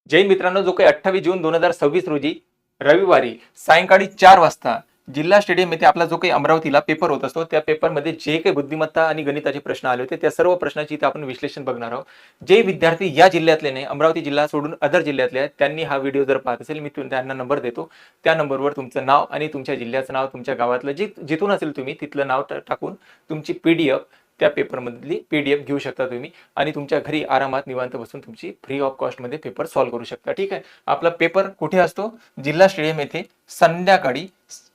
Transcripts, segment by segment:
जैन मित्रांनो, जो काही 28 जून 2026 रोजी रविवारी सायंकाळी 4 वाजता जिल्हा स्टेडियम येथे आपला जो काही अमरावतीला पेपर होत असतो, त्या पेपरमध्ये जे काही बुद्धिमत्ता आणि गणिताचे प्रश्न आले होते, त्या सर्व प्रश्नाची इथे आपण विश्लेषण बघणार आहोत. जे विद्यार्थी या जिल्ह्यातले नाही, अमरावती जिल्हा सोडून अदर जिल्ह्यातले आहेत, त्यांनी हा व्हिडिओ जर पाहत असेल, मी त्यांना नंबर देतो. त्या नंबरवर तुमचं नाव आणि तुमच्या जिल्ह्याचं नाव, तुमच्या गावातलं जिथून असेल तुम्ही तिथलं नाव टाकून तुमची पीडीएफ, त्या पेपरमधली पीडीएफ घेऊ शकता तुम्ही आणि तुमच्या घरी आरामात निवांत बसून तुमची फ्री ऑफ कॉस्टमध्ये पेपर सॉल्व्ह करू शकता. ठीक आहे. आपला पेपर कुठे असतो? जिल्हा स्टेडियम येथे संध्याकाळी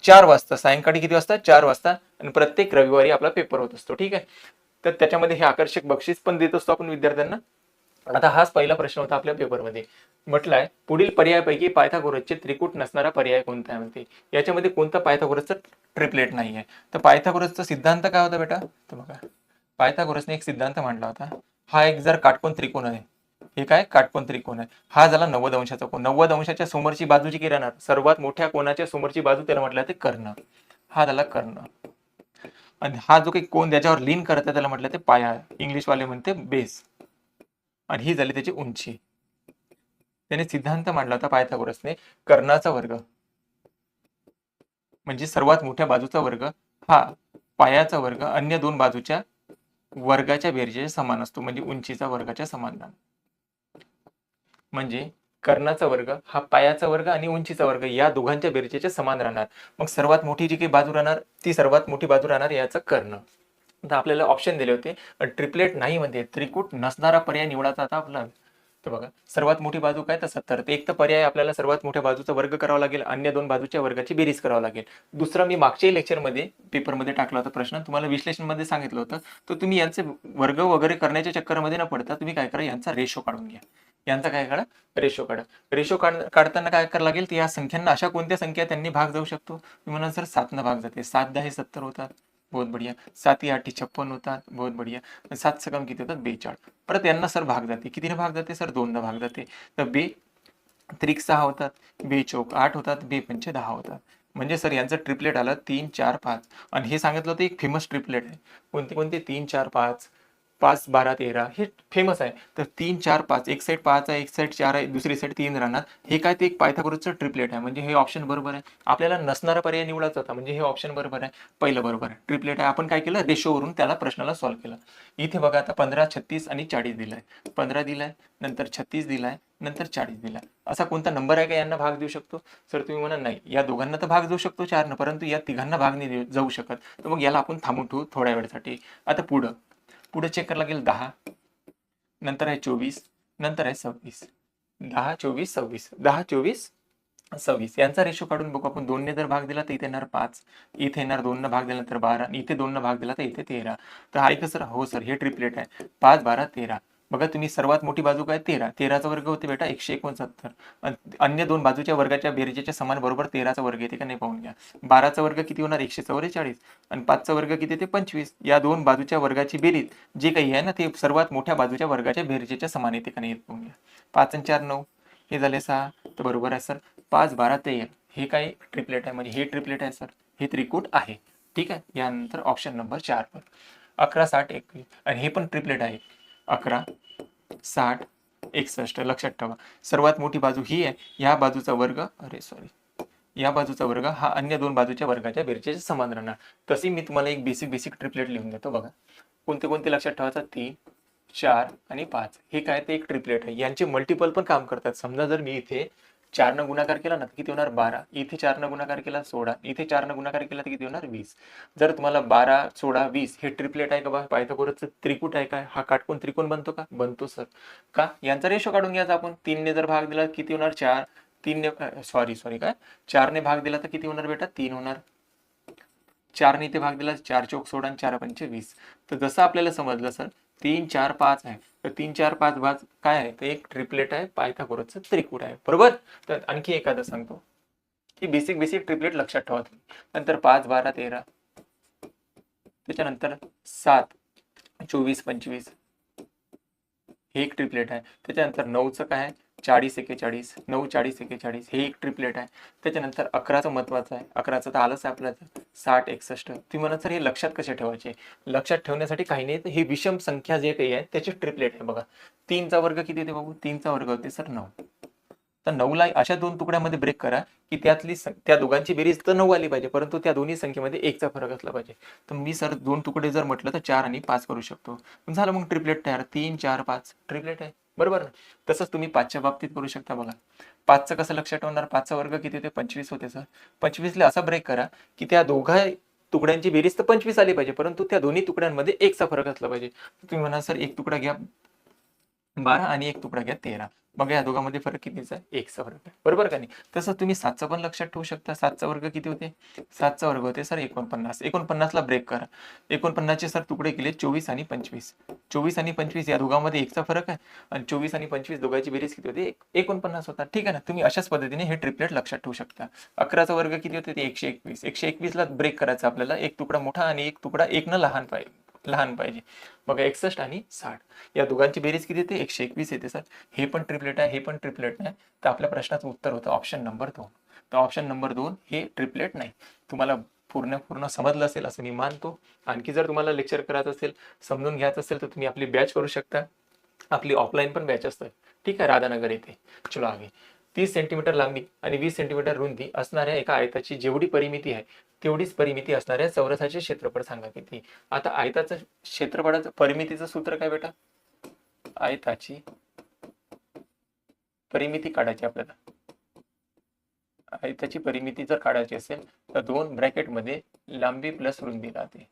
4 वाजता, सायंकाळी किती वाजता? 4 वाजता. आणि प्रत्येक रविवारी आपला पेपर होत असतो. ठीक आहे. तर त्याच्यामध्ये हे आकर्षक बक्षीस पण देत असतो आपण विद्यार्थ्यांना. आता हाच पहिला प्रश्न होता आपल्या पेपरमध्ये. म्हटलाय पुढील पर्यायापैकी पायथागोरसचे त्रिकूट नसणारा पर्याय कोणता आहे म्हणते. याच्यामध्ये कोणता पायथागोरसचा ट्रिपलेट नाही आहे. तर पायथागोरसचा सिद्धांत काय होता बेटा? तर बघा, पायथागोरसने एक सिद्धांत मांडला होता. हा एक जर काटकोन त्रिकोण आहे, हे काय काटकोन त्रिकोण आहे, हा झाला 90 अंशाचा कोन. 90 अंशाच्या समोरची बाजू जी राहणार, सर्वात मोठ्या कोणाच्या समोरची बाजू त्याला म्हटलं ते कर्ण. हा झाला कर्ण. आणि हा जो काही कोण ज्याच्यावर लीन करत त्याला म्हटलं ते पाया, इंग्लिश वाले म्हणते बेस. आणि ही झाली त्याची उंची. त्याने सिद्धांत मांडला होता पायथागोरसने, कर्णाचा वर्ग म्हणजे सर्वात मोठ्या बाजूचा वर्ग हा पायाचा वर्ग अन्य दोन बाजूच्या वर्गाच्या बेरजेच्या समान असतो, म्हणजे उंचीचा वर्गाच्या समान. म्हणजे कर्णाचा वर्ग हा पायाचा वर्ग आणि उंचीचा वर्ग या दोघांच्या बेरजेच्या समान राहणार. मग सर्वात मोठी जी काही बाजू राहणार ती सर्वात मोठी बाजू राहणार याचा कर्ण. आता आपल्याला ऑप्शन दिले होते, ट्रिपलेट नाही मध्ये त्रिकूट नसणारा पर्याय निवडायचा आता आपला. तर बघा, सर्वात मोठी बाजू काय? तर 70. एक तर पर्याय आपल्याला सर्वात मोठ्या बाजूचा वर्ग करावा लागेल, अन्य दोन बाजूच्या वर्गाची बेरीज करावा लागेल. दुसरा, मी मागच्या लेक्चरमध्ये पेपरमध्ये टाकला होता प्रश्न, तुम्हाला विश्लेषणमध्ये सांगितलं होतं, तर तुम्ही यांचे वर्ग वगैरे करण्याच्या चक्करमध्ये न पडता तुम्ही काय करा, यांचा रेशो काढून घ्या. यांचा काय काढा? रेशो काढा. रेशो काढताना काय करावं लागेल, तर या संख्यांना अशा कोणत्या संख्या त्यांनी भाग जाऊ शकतो? तुम्हाला सर 7 भाग जाते. 7 10 70 होतात, बहुत बढ़िया. 7 8 56 होतात, बहुत बढ़िया. 7 सकम किती होतात? 42. परत यांना सर भाग जाते. कितीने भाग जाते सर? 2 भाग जाते. तर 2 त्रिक 6 होतात, 2 चौक 8 होतात, 2 पंचे 10 होतात. म्हणजे सर यांचं ट्रिपलेट आलं 3 4 5. आणि हे सांगितलं होतं एक फेमस ट्रिपलेट आहे. कोणते कोणते? 3 4 5, 5 12 13, हे फेमस आहे. तर 3 4 5, एक साईड 5 आहे, एक साईड 4 आहे, दुसरी साईड 3 राहणार. हे काय? ते एक पायथागोरसचं ट्रिपलेट आहे. म्हणजे हे ऑप्शन बरोबर आहे. आपल्याला नसणारा पर्याय निवडायचा होता, म्हणजे हे ऑप्शन बरोबर आहे. पहिलं बरोबर आहे, ट्रिपलेट आहे. आपण काय केलं? रेशोवरून त्याला प्रश्नाला सॉल्व्ह केलं. इथे बघा, आता 15 36 आणि 40 दिलाय. 15 दिलाय, नंतर 36 दिलाय, नंतर 40 दिलाय. असा कोणता नंबर आहे का यांना भाग देऊ शकतो? सर तुम्ही म्हणा नाही, या दोघांना तर भाग देऊ शकतो 4 न, परंतु या तिघांना भाग नाही जाऊ शकत. तर मग याला आपण थांबून ठेवू थोड्या वेळासाठी. आता पुढे चेक करायला लागेल 10, नंतर आहे 24, नंतर आहे 26. 10 24 26, 10 24 26 यांचा रेशो काढून बघू आपण. 2 ने जर भाग दिला तर इथे येणार 5, इथे येणार 2 न भाग दिला तर 12, इथे 2 न भाग दिला तर इथे 13. तर हा एक सर, हो सर हे ट्रिपलेट आहे. 5 12 13. बघा तुम्ही, सर्वात मोठी बाजू काय? 13. 13चा वर्ग होते बेटा 169. अन्य दोन बाजूच्या वर्गाच्या बेरजेच्या समान बरोबर 13चा वर्ग येते का नाही पाहून घ्या. 12चा वर्ग किती होणार? 144. आणि 5चा वर्ग किती येते? 25. या दोन बाजूच्या वर्गाची बेरीज जे काही आहे ना, ते सर्वात मोठ्या बाजूच्या वर्गाच्या बेरजेच्या समान येते का नाही पाहून घ्या. 5 आणि 4 9, हे झाले 6. तर बरोबर आहे सर. 5 12 13 हे काय ट्रिपलेट आहे? म्हणजे हे ट्रिपलेट आहे सर, हे त्रिकूट आहे. ठीक आहे. यानंतर ऑप्शन नंबर 4 वर 11 60 21, आणि हे पण ट्रिपलेट आहे. 11 60 61. लक्षात ठेवा, सर्वात मोठी बाजू ही आहे. या बाजूचा वर्ग, या बाजूचा वर्ग हा अन्य दोन बाजूच्या वर्गाच्या बेरजेच्या समान राहणार. तशी मी तुम्हाला एक बेसिक ट्रिपलेट लिहून देतो. बघा, कोणते कोणते लक्षात ठेवायचा? 3 4 आणि 5. हे काय? ते एक ट्रिपलेट आहे. यांचे मल्टिपल पण काम करतात. समजा जर मी इथे 4 न गुणाकार केला ना, किती होणार? 12. इथे 4 न गुणाकार केला 16, इथे 4 न गुणाकार केला तर किती होणार? 20. जर तुम्हाला 12 16 20 हे ट्रिपलेट आहे का बघा, पायथागोरसचं त्रिकूट आहे काय? हा काटकोन त्रिकोण बनतो का? बनतो सर. का? यांचा रेशो काढून घ्यायचा आपण. 3 ने जर भाग दिला किती होणार? 4. 3 ने सॉरी काय, 4 ने भाग दिला तर किती होणार बेटा? 3 होणार. 4 ने इथे भाग दिला 4 चौक 16 आणि 4 पंचे 20. तर जसं आपल्याला समजलं सर, 3 4 5 आहे. तर 3 4 5 भाग काय आहे? तर एक ट्रिपलेट आहे, पायथागोरसचं त्रिकूट आहे. बरोबर. तर आणखी एखादं सांगतो की बेसिक ट्रिपलेट लक्षात ठेवा तुम्ही. नंतर 5 12 13, त्याच्यानंतर 7 24 25 हे एक ट्रिपलेट आहे. त्याच्यानंतर 9चं काय आहे? 40 41, 9 40 41 हे एक ट्रिपलेट आहे. त्याच्यानंतर 11चं महत्वाचं आहे. 11चं तर आलंच आहे आपल्याला, 60 61. तुम्ही म्हणा सर हे लक्षात कसे ठेवायचे? लक्षात ठेवण्यासाठी काही नाही, हे विषम संख्या जे काही आहे त्याचे ट्रिपलेट आहे. बघा, 3चा वर्ग किती येते बाबू? 3चा वर्ग होते सर 9. तर 9ला अशा 2 तुकड्यामध्ये ब्रेक करा की त्या दोघांची बेरीज तर 9 आली पाहिजे, परंतु त्या दोन्ही संख्येमध्ये 1चा फरक असला पाहिजे. तर मी सर 2 तुकडे जर म्हटलं तर 4 आणि 5 करू शकतो. झालं मग ट्रिपलेट तयार. 3, 4, 5 ट्रिपलेट आहे. बरोबर ना? तसंच तुम्ही 5च्या बाबतीत करू शकता बघा. 5चं कसं लक्षात ठेवणार? 5चा वर्ग किती होते? 25 होते सर. 25ला असा ब्रेक करा की त्या दोघा तुकड्यांची बेरीज तर 25 आली पाहिजे, परंतु त्या दोन्ही तुकड्यांमध्ये 1चा फरक असला पाहिजे. तुम्ही म्हणा सर एक तुकडा घ्या 12 आणि एक तुकडा घ्या 13. मग या दोघांमध्ये फरक कितीचा आहे? 1चा फरक आहे. बरोबर का नाही? तसंच तुम्ही 7चं पण लक्षात ठेवू शकता. 7चा वर्ग किती होते? 7चा वर्ग होते सर 49. 49ला ब्रेक करा. 49चे सर तुकडे केले 24 आणि 25. 24 आणि 25 या दोघांमध्ये 1चा फरक आहे आणि 24 आणि 25 दोघांची बेरीज किती होते? 49 होता. ठीक आहे ना? तुम्ही अशाच पद्धतीने हे ट्रिपलेट लक्षात ठेवू शकता. 11चा वर्ग किती होते? ते 121. 121ला ब्रेक करायचा आपल्याला. एक तुकडा मोठा आणि एक तुकडा 1 लहान पाहिजे. बघा 61 आणि 60 या दोघांची बेरीज किती येते? 121 येते सर. हे पण ट्रिपलेट आहे, हे पण ट्रिपलेट आहे. तर आपल्या प्रश्नाचं उत्तर होतं ऑप्शन नंबर 2. तर ऑप्शन नंबर 2 हे ट्रिपलेट नाही. तुम्हाला पूर्ण समजलं असेल असं मी मानतो. आणखी जर तुम्हाला लेक्चर करायचं असेल, समजून घ्यायचं असेल तर तुम्ही आपली बॅच करू शकता. आपली ऑफलाईन पण बॅच असतात. ठीक आहे, राधानगर येथे. चलो आगे. 30 सेंटीमीटर लांबी आणि 20 सेंटीमीटर रुंदी असणाऱ्या एका आयताची जेवढी परिमिती आहे तेवढीच परिमिती असणाऱ्या चौरसाचे क्षेत्रफळ सांगा किती. आता आयताचं क्षेत्रफळाचं परिमितीचं सूत्र काय बेटा? आयताची परिमिती काढायची आपल्याला. आयताची परिमिती जर काढायची असेल तर 2 ब्रॅकेटमध्ये लांबी प्लस रुंदी राहते.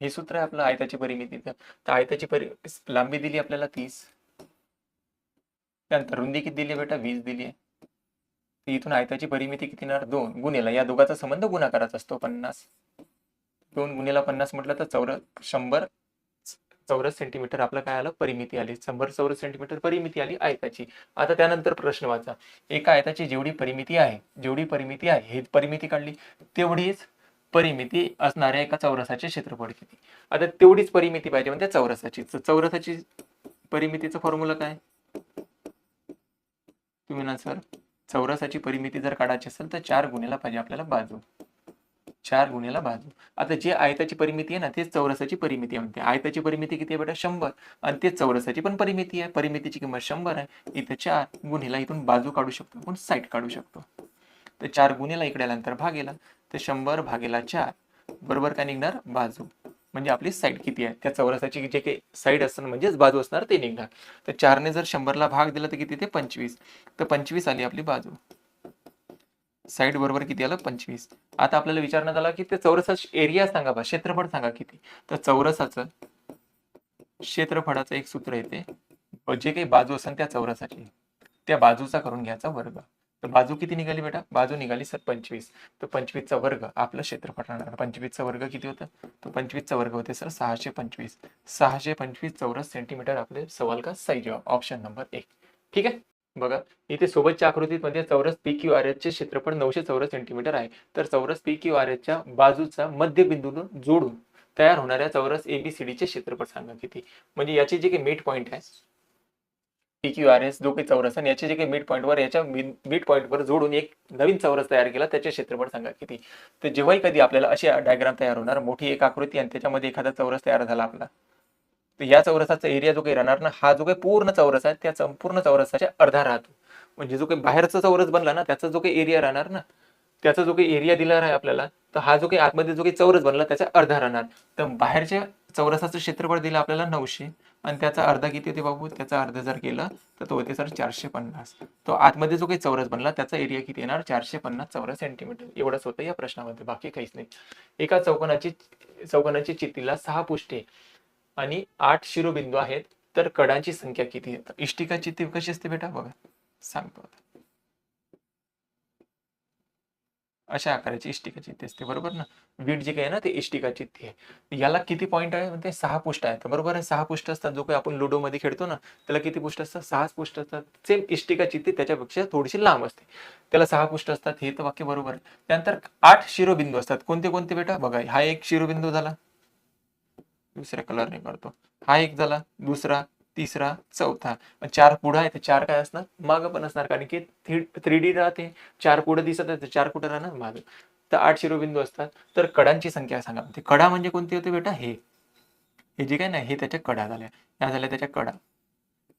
हे सूत्र आहे आपलं आयताची परिमितीचं. तर आयताची लांबी दिली आपल्याला 30. त्यानंतर रुंदी किती दिली आहे बेटा? 20 दिली आहे. तर इथून आयताची परिमिती किती येणार? 2 गुणिले या दोघांचा संबंध गुणाकाराचा असतो 50. 2 गुणिले 50 म्हटलं तर 100 चौरस सेंटीमीटर आपलं काय आलं? परिमिती आली. 100 चौरस सेंटीमीटर परिमिती आली आयताची. आता त्यानंतर प्रश्न वाचा. एका आयताची जेवढी परिमिती आहे हे परिमिती काढली, तेवढीच परिमिती असणाऱ्या एका चौरसाचे क्षेत्रफळ किती. आता तेवढीच परिमिती पाहिजे म्हणजे चौरसाची. चौरसाची परिमितीचा फॉर्म्युला काय? तुम्ही ना सर चौरसाची परिमिती जर काढायची असेल तर 4 गुणिला पाहिजे आपल्याला बाजू. 4 गुणिला बाजू. आता जे आयताची परिमिती आहे ना तेच चौरसाची परिमिती म्हणते. आयताची परिमिती किती आहे बेटा? 100 आणि तेच चौरसाची पण परिमिती आहे. परिमितीची किंमत 100 आहे. इथं 4 गुणिला इथून बाजू काढू शकतो, आपण साईड काढू शकतो. तर 4 गुणिला इकडे आल्यानंतर भागेला तर 100 भागेला 4 बरोबर काय निघणार? बाजू. म्हणजे आपली साईड किती आहे? त्या चौरसाची जे काही साईड असणार म्हणजेच बाजू असणार ते निघणार. तर 4ने जर 100ला भाग दिला तर किती ते 25. तर 25 आली आपली बाजू. साईड बरोबर किती आलं? 25. आता आपल्याला विचारण्यात आला की ते चौरसाचा एरिया सांगा बा, क्षेत्रफळ सांगा किती. तर चौरसाचं क्षेत्रफळाचं एक सूत्र येते. जे काही बाजू असेल त्या चौरसाची त्या बाजूचा करून घ्यायचा वर्ग. तर बाजू किती निघाली बेटा? बाजू निघाली सर 25. तर 25चा वर्ग आपलं क्षेत्रफळ राहणार. 25चा वर्ग किती होतं? तर 25चा वर्ग होते सर 625. 625 चौरस सेंटीमीटर आपले सवाल का सही जवाब ऑप्शन नंबर 1. ठीक आहे. बघा इथे सोबतच्या आकृतीमध्ये चौरस PQRS चे क्षेत्रफळ 900 चौरस सेंटीमीटर आहे. तर चौरस PQRS च्या बाजूचा मध्यबिंदूला जोडून तयार होणाऱ्या चौरस ABCD चे क्षेत्रफळ सांगा किती. म्हणजे याचे जे काही मिड पॉइंट आहे PQRS जो काही चौरस आणि याचे जे काही मिड पॉइंटवर याच्या मिड पॉइंटवर जोडून एक नवीन चौरस तयार केला त्याचे क्षेत्रफळ सांगा किती. तर जेव्हाही कधी आपल्याला अशी डायग्राम तयार होणार, मोठी एक आकृती आणि त्याच्यामध्ये एखादा चौरस तयार झाला आपला, तर या चौरसाचा एरिया जो काही राहणार ना, हा जो काही पूर्ण चौरस आहे त्या संपूर्ण चौरसाच्या अर्धा राहतो. म्हणजे जो काही बाहेरचा चौरस बनला ना त्याचा जो काही एरिया राहणार ना, त्याचा जो काही एरिया दिला आहे आपल्याला, तर हा जो काही आतमध्ये जो काही चौरस बनला त्याचा अर्धा राहणार. तर बाहेरच्या चौरसाचं क्षेत्रफळ दिलं आपल्याला 900 आणि त्याचा अर्धा किती होते बाबू? त्याचा अर्धा जर केलं तर तो होते सर 450. तो आतमध्ये जो काही चौरस बनला त्याचा एरिया किती येणार? 450 चौरस सेंटीमीटर. एवढंच होतं या प्रश्नामध्ये, बाकी काहीच नाही. एका चौकोनाची चित्तीला 6 पुष्ठे आणि 8 शिरोबिंदू आहेत, तर कडांची संख्या किती आहे? इष्टिका चित्ती कशी असते बेटा? बघा सांगतो आता. अशा आकाराची इष्टिका चित्ती असते, बरोबर ना. वीट जे काही आहे ना ते इष्टिका चित्ती आहे. याला किती पॉईंट आहे? म्हणते 6 पुष्ठ आहेत, बरोबर आहे. 6 पुष्ठ असतात. जो काही आपण लुडो मध्ये खेळतो ना त्याला किती पुष्ठ असतात? 6 पुष्ठ असतात. सेम इष्टिका चित्ती त्याच्यापेक्षा थोडीशी लांब असते, त्याला 6 पुष्ठ असतात. हे तर वाक्य बरोबर आहे. त्यानंतर 8 शिरोबिंदू असतात. कोणते कोणते बेटा? बघा हा एक शिरोबिंदू झाला, दुसऱ्या कलरने करतो. हा एक झाला, दुसरा, तिसरा, चौथा. 4 पुढं आहे ते 4 काय असणार? मागं पण असणार, कारण की 3D राहते. 4 पुढे दिसत आहे तर 4 कुठं राहणार? मागं. तर 8 शिरोबिंदू असतात. तर कडांची संख्या सांगा. ते कडा म्हणजे कोणते होते बेटा? हे जे काय ना हे त्याच्या कडा झाल्या, या झाल्या त्याच्या कडा.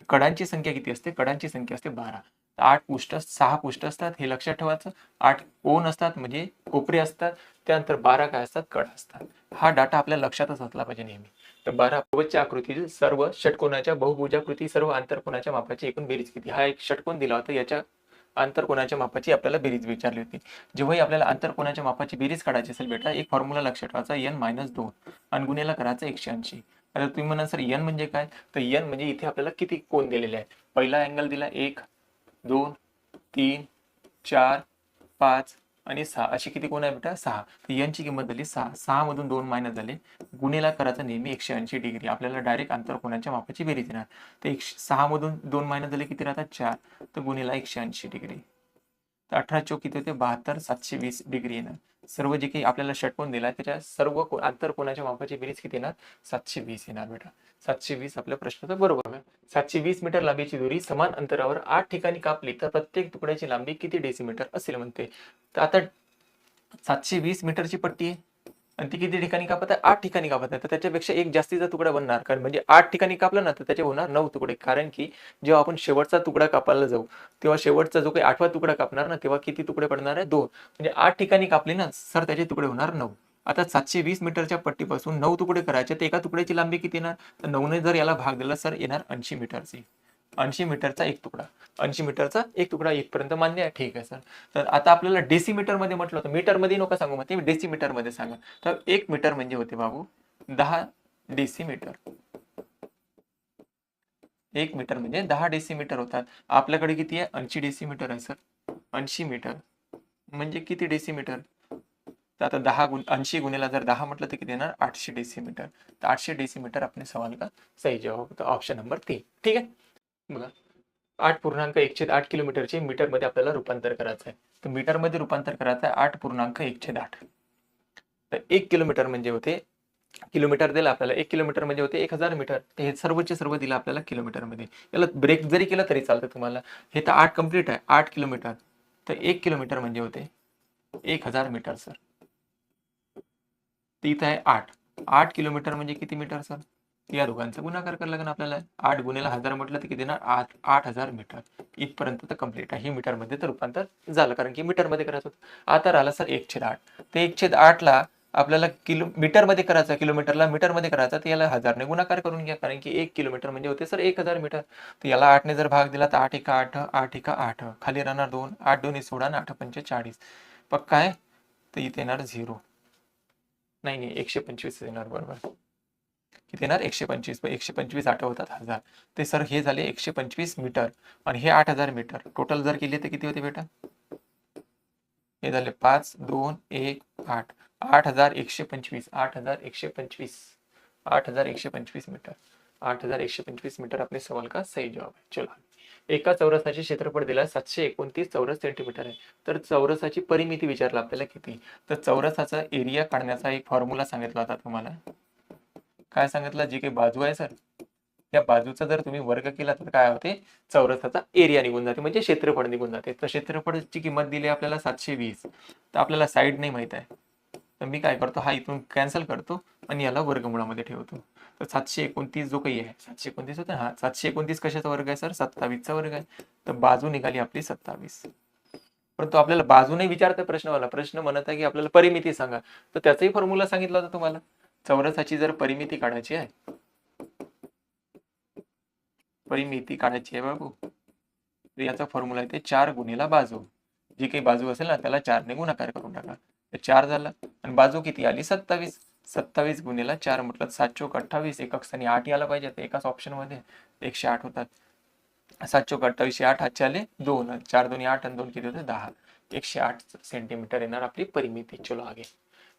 कडांची संख्या किती असते? कडांची संख्या असते 12. 8 पृष्ठ 6 पृष्ठ असतात हे लक्षात ठेवायचं. 8 कोन असतात म्हणजे कोपरे असतात. त्यानंतर 12 काय असतात कडा असतात. हा डाटा आपल्या लक्षातच असला पाहिजे नेहमी. तर 12 पूर्वच्या आकृतीतील सर्व षटकोनाच्या बहुभुजाकृती सर्व आंतरकोनाच्या मापाची एकूण बेरीज किती. हा एक षटकोन दिला होता, याच्या आंतरकोनाच्या मापाची आपल्याला बेरीज विचारली होती. जेव्हाही आपल्याला आंतरकोनाच्या मापाची बेरीज काढायची असेल बेटा, एक फॉर्म्युला लक्षात ठेवायचा n-2 आणि गुणिला करायचा 180. आता तुम्ही म्हणा सर n म्हणजे काय, तर n म्हणजे इथे आपल्याला किती कोन दिलेले आहेत. पहिला अँगल दिला 1 2 3 4 5 आणि 6, अशी किती कोण आहे बेटा 6. तर n ची किंमत झाली 6. 6 मधून 2 मायनस झाले, गुणिला करायचा नेहमी 180 डिग्री. आपल्याला डायरेक्ट आंतरकोनाच्या मापाची बेरीज येणार. तर 6 मधून 2 मायनस झाले किती राहतात 4, तर गुणिला 180 डिग्री. तर 18 चौक किती होते 72, 720 डिग्री येणार. सर्व जे काही आपल्याला षटकोन दिला त्याच्या सर्व आंतरकोनाच्या मापाची बेरीज किती येणार 720 येणार बेटा. 720 आपल्या प्रश्नाचा बरोबर आहे. 720 मीटर लांबीची दोरी समान अंतरावर 8 ठिकाणी कापली तर प्रत्येक तुकड्याची लांबी किती डेसिमीटर असेल म्हणते. तर आता 720 मीटरची पट्टी आहे आणि ती किती ठिकाणी कापत आहे 8 ठिकाणी कापत आहे. तर त्याच्यापेक्षा एक जास्तीचा तुकडा बनणार, कारण म्हणजे 8 ठिकाणी कापला ना तर त्याचे होणार 9 तुकडे. कारण की जेव्हा आपण शेवटचा तुकडा कापायला जाऊ तेव्हा शेवटचा जो काही 8वा तुकडा कापणार ना तेव्हा किती तुकडे पडणार आहे 2. म्हणजे 8 ठिकाणी कापले ना सर त्याचे तुकडे होणार 9. आता 720 मीटरच्या पट्टीपासून 9 तुकडे करायचे तर एका तुकड्याची लांबी किती येणार, तर 9 ने जर याला भाग दिला सर येणार 80 मीटरची. 80 मीटरचा एक तुकडा, 80 मीटरचा एक तुकडा इथपर्यंत मान्य आहे. ठीक आहे सर. तर आता आपल्याला डेसिमीटर मध्ये म्हटलं होतं, मीटर मध्ये नका सांगू, मग ते डेसिमीटर मध्ये सांगा. तर 1 मीटर म्हणजे होते बाबू 10 डेसिमीटर. 1 मीटर म्हणजे 10 डेसिमीटर होतात. आपल्याकडे किती आहे 80 डेसिमीटर आहे सर. 80 मीटर म्हणजे किती डेसिमीटर, तर आता 80 गुणिला जर 10 म्हटलं तर किती येणार 800 डेसिमीटर. तर 800 डेसिमीटर आपले सवाल का सही जवाब होता ऑप्शन नंबर 3. ठीक आहे. बघा 8.1/8 किलोमीटरचे मीटरमध्ये आपल्याला रूपांतर करायचं आहे. तर मीटरमध्ये रूपांतर करायचं आहे 8.1/8. तर 1 किलोमीटर म्हणजे होते, किलोमीटर दिला आपल्याला 1 किलोमीटर म्हणजे होते 1000 मीटर. तर हे सर्वचे सर्व दिलं आपल्याला किलोमीटरमध्ये. याला ब्रेक जरी केला तरी चालतं तुम्हाला. हे तर 8 कंप्लीट आहे 8 किलोमीटर. तर 1 किलोमीटर म्हणजे होते 1000 मीटर सर. तर इथं आहे 8 किलोमीटर म्हणजे किती मीटर सर, या दोघांचा गुणाकार करायला लागेल आपल्याला. 8 गुणिला 1000 म्हटलं तर किती येणार 8000 मीटर. इथपर्यंत तर कंप्लीट आहे. ही मीटरमध्ये तर रूपांतर झालं कारण की मीटरमध्ये करायचं होतं. आता राहिला सर 1/8. ते 1/8 ला आपल्याला मीटरमध्ये करायचा, किलोमीटरला मीटरमध्ये करायचा, तर याला 1000 ने गुणाकार करून घ्या कारण की 1 किलोमीटर म्हणजे होते सर 1000 मीटर. तर याला 8 ने जर भाग दिला तर 8 एका 8, 8 एका 8, खाली राहणार 2, 8 2 16 आणि 8 5 40. पक्का आहे. तर इथे येणार 0, नाही 125 येणार बरोबर. किती येणार 125. 125 आठवतात 1000. ते सर हे झाले 125 मीटर आणि हे 8000 मीटर. टोटल जर केले तर किती होते बेटा, हे झाले 5 2 1 8, 8125, 8125, 8125 मीटर. 8125 मीटर आपले सवाल का सही जवाब आहे. चला, एका चौरसाचे क्षेत्रफळ दिला 729 चौरस सेंटीमीटर आहे. तर चौरसाची परिमिती विचारला आपल्याला किती. तर चौरसाचा एरिया काढण्याचा एक फॉर्म्युला सांगितला होता तुम्हाला. काय सांगितलं, जी काही बाजू आहे सर या बाजूचा जर तुम्ही वर्ग केला तर काय होते चौरसाचा एरिया निघून जाते, म्हणजे क्षेत्रफळ निघून जाते. तर क्षेत्रफळाची किंमत दिली आपल्याला 720. तर आपल्याला साईड नाही माहित आहे, तर मी काय करतो हा इथून कॅन्सल करतो आणि याला वर्गमुळामध्ये ठेवतो. तर 729 जो काही आहे 729 होता हा 729 कशाचा वर्ग आहे सर 27 चा वर्ग आहे. तर बाजू निघाली आपली 27. परंतु आपल्याला बाजू नाही विचारता प्रश्नवाला, प्रश्न म्हणत आहे की आपल्याला परिमिती सांगा. तर त्याचाही फॉर्म्युला सांगितला होता तुम्हाला. चौरसाची जर परिमिती काढायची आहे, परिमिती काढायची आहे बाबू, तर याचा फॉर्म्युला आहे ते 4 गुणिला बाजू. जी काही बाजू असेल ना त्याला 4 ने गुणाकार करून टाका. तर 4 झालं आणि बाजू किती आली 27. 27 गुणिला 4 म्हटलं 7 चोक 28, एका स्थानी 8 यायला पाहिजे. तर एकाच ऑप्शन मध्ये 108 होतात. 7 चोक 28, 8 हातचे आले 2, 4 2 8 आणि 2 किती होते 10. 108 सेंटीमीटर येणार आपली परिमिती. चलो आगे.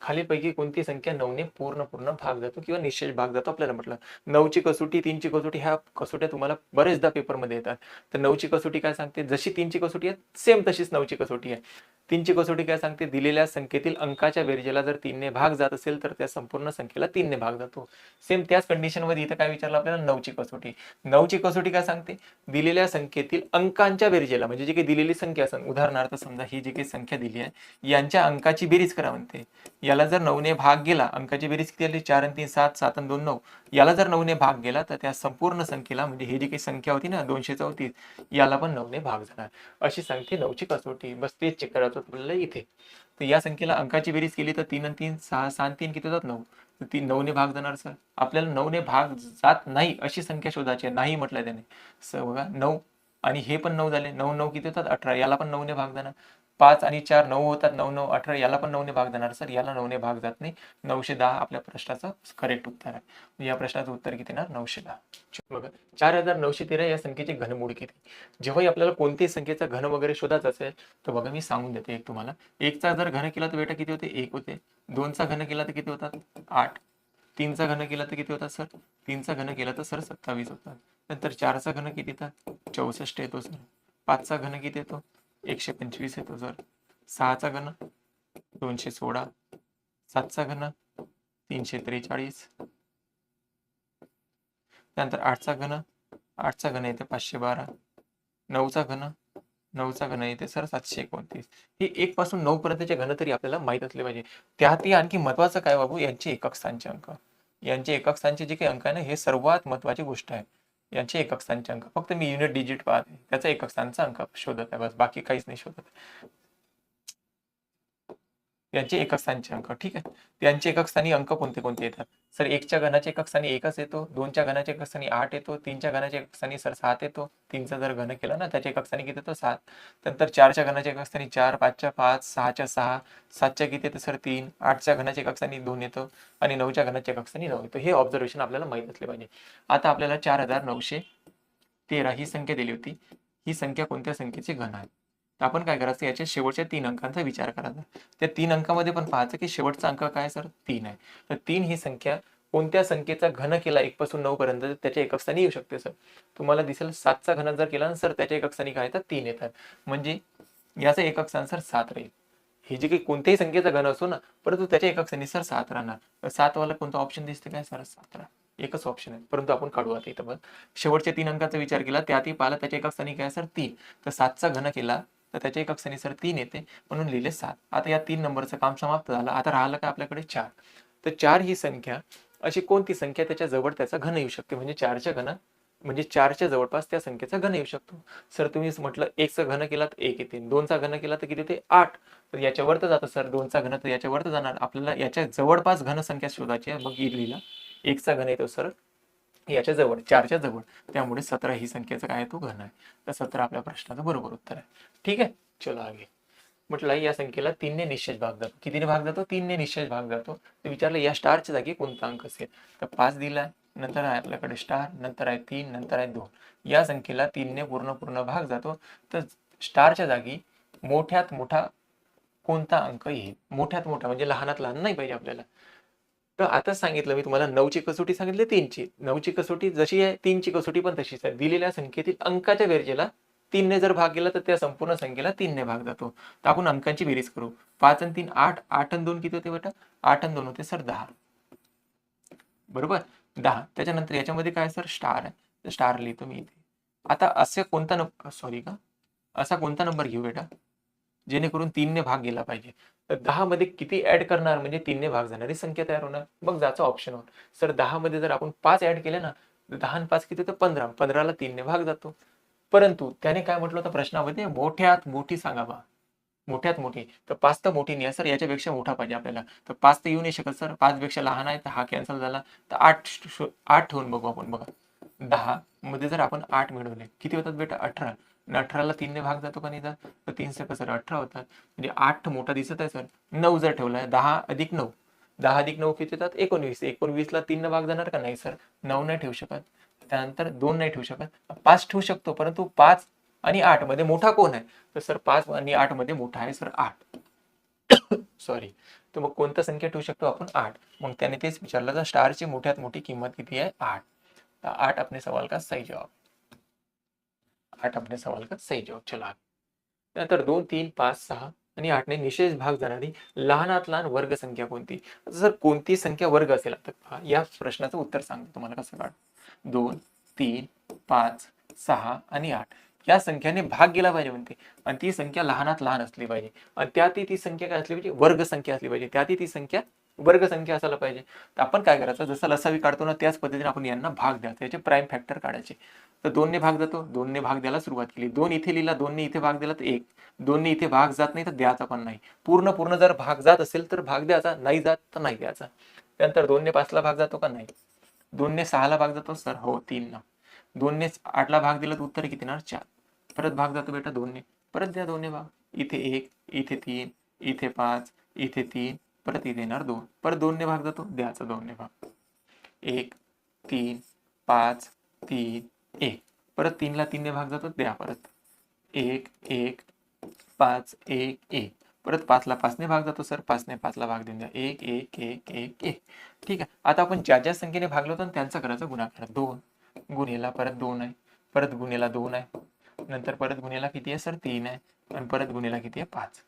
खालीपैकी कोणती संख्या 9 ने पूर्ण भाग जातो किंवा निशेष भाग जातो आपल्याला म्हटलं. 9 ची कसोटी 3 ची कसोटी ह्या कसोट्या तुम्हाला बरेचदा पेपरमध्ये येतात. तर 9 ची कसोटी काय सांगते, जशी 3 ची कसोटी आहे सेम तशीच 9 ची कसोटी आहे. 3ची कसोटी काय सांगते, दिलेल्या संख्येतील अंकाच्या बेरजेला जर 3ने भाग जात असेल तर त्या संपूर्ण संख्येला 3ने भाग जातो. सेम त्याच कंडिशन मध्ये इथं काय विचारलं आपल्याला, 9ची कसोटी. 9ची कसोटी काय सांगते, दिलेल्या संख्येतील अंकांच्या बेरजेला, म्हणजे जी काही दिलेली संख्या असेल, उदाहरणार्थ समजा ही जी काही संख्या दिली आहे यांच्या अंकाची बेरीज करा म्हणते. याला जर 9ने भाग गेला, अंकाची बेरीज किती आली, 4 आणि 3 7, 7 आणि 2 9, याला जर 9ने भाग गेला तर त्या संपूर्ण संख्येला, म्हणजे ही जी काही संख्या होती ना 234, याला पण 9ने भाग जाणार. अशी सांगते 9ची कसोटी. बस तेच चेक करायचं आपल्याला इथे. तर या संख्येला अंकाची बेरीज केली तर 3 आणि 3 6, 6 आणि 3 किती होतात, 9. तर ती 9ने भाग जाणार सर. आपल्याला 9ने भाग जात नाही अशी संख्या शोधायची आहे, नाही म्हटलंय त्याने. बघा 9 आणि हे पण 9 झाले, 9 9 किती होतात, 18, याला पण 9ने भाग जाणार. 5 आणि 4 9 होतात, 9 9 18, याला पण 9ने भाग जाणार सर, याला 9ने भाग जात नाही. 910 आपल्या प्रश्नाचं करेक्ट उत्तर आहे. या प्रश्नाचं उत्तर किती येणार, 910. बघा 4913 या संख्येची घनमूळ किती. जेव्हाही आपल्याला कोणत्याही संख्येचा घन वगैरे शोधायचा असेल तर बघा मी सांगून देते एक तुम्हाला. 1चा जर घन केला तर बेटा किती होते, 1 होते. 2चा घन केला तर किती होतात, 8. 3चा घन केला तर किती होतात सर, 3चा घन केला तर सर 27 होतात. नंतर 4चा घन किती येतात, 64 येतो सर. 5चा घन किती येतो, 125 येतो सर. 6चा घन 216. 7चा घन 343. त्यानंतर 8चा घन येते 512. 9चा घन येते सर 729. हे 1 पासून 9 पर्यंतचे घन तरी आपल्याला माहित असले पाहिजे. त्यातही आणखी महत्वाचं काय बाबू, यांचे एकक स्थानचे अंक. यांचे एकक स्थानचे जे काही अंक आहे ना, हे सर्वात महत्वाची गोष्ट आहे. यांचे एकक स्थानचे अंक, फक्त मी युनिट डिजिट पाहते, त्याचा एकक स्थानचा अंक शोधत आहे बस, बाकी काहीच नाही शोधत. यांचे एकक स्थानचे अंक, ठीक आहे. यांचे एकक स्थानी अंक कोणते कोणते येतात सर, 1च्या घनाच्या एकक स्थानी 1च येतो. 2च्या घनाच्या एकक स्थानी 8 येतो. 3च्या घनाच्या एकक स्थानी सर 7 येतो. 3चा जर घन केला ना त्याच्या एकक स्थानी किती येतो, 7. नंतर 4च्या घनाच्या एकक स्थानी 4, 5च्या 5, 6च्या 6, 7च्या किती येतं सर 3, 8च्या घनाच्या एकक स्थानी 2 येतो आणि 9च्या घनाच्या एकक स्थानी 9 येतो. हे ऑब्झर्वेशन आपल्याला माहित असले पाहिजे. आता आपल्याला 4913 ही संख्या दिली होती. ही संख्या कोणत्या संख्येचे घन आहे, तर आपण काय करायचं, याच्या शेवटच्या 3 अंकांचा विचार करायचा. त्या 3 अंकामध्ये पण पाहायचं की शेवटचा अंक काय सर, 3 आहे. तर 3 ही संख्या कोणत्या संख्येचा घन केला 1 पासून 9 पर्यंत त्याच्या एकक स्थानी येऊ शकते सर. तुम्हाला दिसेल 7चा घन जर केला ना सर, त्याच्या एकक स्थानी काय येतात, 3 येतात. म्हणजे याचा एकक स्थान सर 7 राहील. हे जे काही कोणत्याही संख्येचा घन असो ना, परंतु त्याच्या एकक स्थानी सर 7 राहणार. तर 7 वाला कोणता ऑप्शन दिसते काय सर, 17. एकच ऑप्शन आहे, परंतु आपण काढू आता इथं. बघ शेवटच्या 3 अंकाचा विचार केला, त्यातही पाहिला त्याच्या एकक स्थानी काय सर 3. तर 7चा घन केला तर त्याच्या एकक स्थानी सर 3 येते, म्हणून लिहिले 7. आता या 3 नंबरचं काम समाप्त झालं. आता राहिलं काय आपल्याकडे 4. तर 4 ही संख्या अशी कोणती संख्या त्याच्या जवळ त्याचा घन येऊ शकते, म्हणजे 4च्या घन, म्हणजे 4च्या जवळपास त्या संख्येचा घन येऊ शकतो. सर तुम्ही म्हटलं 1चा घन केला तर 1 येते, 2चा घन केला तर किती येते, 8. तर याच्यावर तर जातं सर, 2चा घन तर याच्यावर तर जाणार. आपल्याला याच्या जवळपास घन संख्या शोधायची आहे. मग लिहिला 1चा घन येतो सर याच्या जवळ, 4च्या जवळ, त्यामुळे 17 ही संख्येचा काय तो घन आहे. तर 17 आपल्या प्रश्नाचं बरोबर उत्तर आहे. ठीक आहे, चलो आगे. म्हटलं या संख्येला 3ने निश्चय भाग जातो. कितीने भाग जातो, 3ने निश्चय भाग जातो. तर विचारलं या स्टारच्या जागी कोणता अंक असेल, तर 5 दिलाय, नंतर आहे आपल्याकडे स्टार, नंतर आहे 3, नंतर आहे 2. या संख्येला 3ने पूर्ण भाग जातो. तर स्टारच्या जागी मोठ्यात मोठा कोणता अंक येईल, मोठ्यात मोठा म्हणजे लहानात लहान नाही पाहिजे आपल्याला. तर आता सांगितलं मी तुम्हाला 9ची कसोटी सांगितली, 3ची. 9ची कसोटी जशी आहे 3ची कसोटी पण तशीच आहे. दिलेल्या संख्येतील अंकाच्या बेरजेला 3ने जर भाग केला तर त्या संपूर्ण संख्येला 3ने भाग जातो. तर आपण अंकांची बेरीज करू. 5 आणि 3 8, 8 आणि 2 किती होते बेटा, 8 आणि 2 होते सर 10. बरोबर, 10. त्याच्यानंतर याच्यामध्ये काय सर, स्टार आहे, तर स्टार लिहितो मी इथे. आता असा कोणता नंबर घेऊ बेटा जेणेकरून 3ने भाग गेला पाहिजे. तर 10 मध्ये किती ऍड करणार म्हणजे 3ने भाग जाणारी संख्या तयार होणार. मग जायचं ऑप्शनवर. सर 10 मध्ये जर आपण 5 ऍड केले ना, तर 10 आणि 5 किती होतं, 15. 15ला 3ने भाग जातो. परंतु त्याने काय म्हटलं होतं प्रश्नामध्ये, मोठ्यात मोठी सांगा बा, मोठ्यात मोठी. तर 5 तर मोठी नाही आहे सर, याच्यापेक्षा मोठा पाहिजे आपल्याला. तर 5 तर येऊ नाही शकत सर, 5 पेक्षा लहान आहे, तर हा कॅन्सल झाला. तर 8 ठेवून बघू आपण. बघा 10 मध्ये जर आपण 8 मिळवले किती होतात बेटा, 18. 18ला 3ने भाग जातो का नाही जात, तर 3 से सर 18 होतात. म्हणजे 8 मोठा दिसत आहे सर. 9 जर ठेवलाय, 10 अधिक 9, 10 अधिक 9 किती येतात, 19. 19ला 3ने भाग जाणार का नाही सर, 9 नाही ठेवू शकत. त्यानंतर 2 नाही ठेवू शकत, 5 ठेवू शकतो. परंतु 5 आणि 8 मध्ये मोठा कोण आहे, तर सर 5 आणि 8 मध्ये मोठा आहे सर 8. सॉरी. तर मग कोणता संख्या ठेवू शकतो आपण, 8. मग त्याने तेच विचारलं, तर स्टारची मोठ्यात मोठी किंमत किती आहे, 8. 8 अपने सवाल का सही जवाब. 8 अपने सवाल का सही जवाब. चला नंतर 2 3 5 6 आणि 8 ने निशेष भाग जाणारी लहानात लहान वर्ग संख्या कोणती? आता जर कोणती संख्या वर्ग असेल, आता पहा, या प्रश्नाचं उत्तर सांगतो तुम्हाला कसं काढ. 2, 3, 5, 6 आणि 8 या संख्याने भाग गेला पाहिजे म्हणते, आणि ती संख्या लहानात लहान असली पाहिजे, आणि त्यातही ती संख्या काय असली पाहिजे? वर्ग संख्या असली पाहिजे, त्यातही ती संख्या वर्ग संख्या असायला पाहिजे. तर आपण काय करायचं, जसं लसावी काढतो ना त्याच पद्धतीने आपण यांना भाग द्यायचा, याचे प्राईम फॅक्टर काढायचे. तर 2 ने भाग जातो, 2 ने भाग द्यायला सुरुवात केली, 2 इथे लिहिला, 2 ने इथे भाग दिला तर 1, 2 ने इथे भाग जात नाही तर द्यायचा पण नाही. पूर्ण जर भाग जात असेल तर भाग द्यायचा, नाही जात तर नाही द्यायचा. त्यानंतर 2 ने 5 ला भाग जातो का? नाही. 2 ने 6 ला भाग जातो सर? हो, 3 ना. 2 ने 8 ला भाग दिला तर उत्तर किती येणार? 4. परत भाग जातो बेटा 2 ने, परत द्या 2 ने भाग. इथे 1, इथे 3, इथे 5, इथे 3, परत इथे येणार 2, परत 2 ने भाग जातो, द्याचा 2 ने भाग. 1, 3, 5, 3, 1, परत 3 ला 3 ने भाग जातो, द्या परत. 1, 1, 5, 1, 1, परत 5 ला 5 ने भाग जातो सर? 5 ने 5 ला भाग देऊन द्या. 1, 1, 1, 1, 1. ठीक आहे. आता आपण ज्या ज्या संख्येने भागलो होतो त्यांचा करायचा गुणाकार. 2 गुणिला परत 2 आहे, परत गुणिला 2 आहे, नंतर परत गुणिला किती आहे सर? 3 आहे, आणि परत गुणिला किती आहे? 5.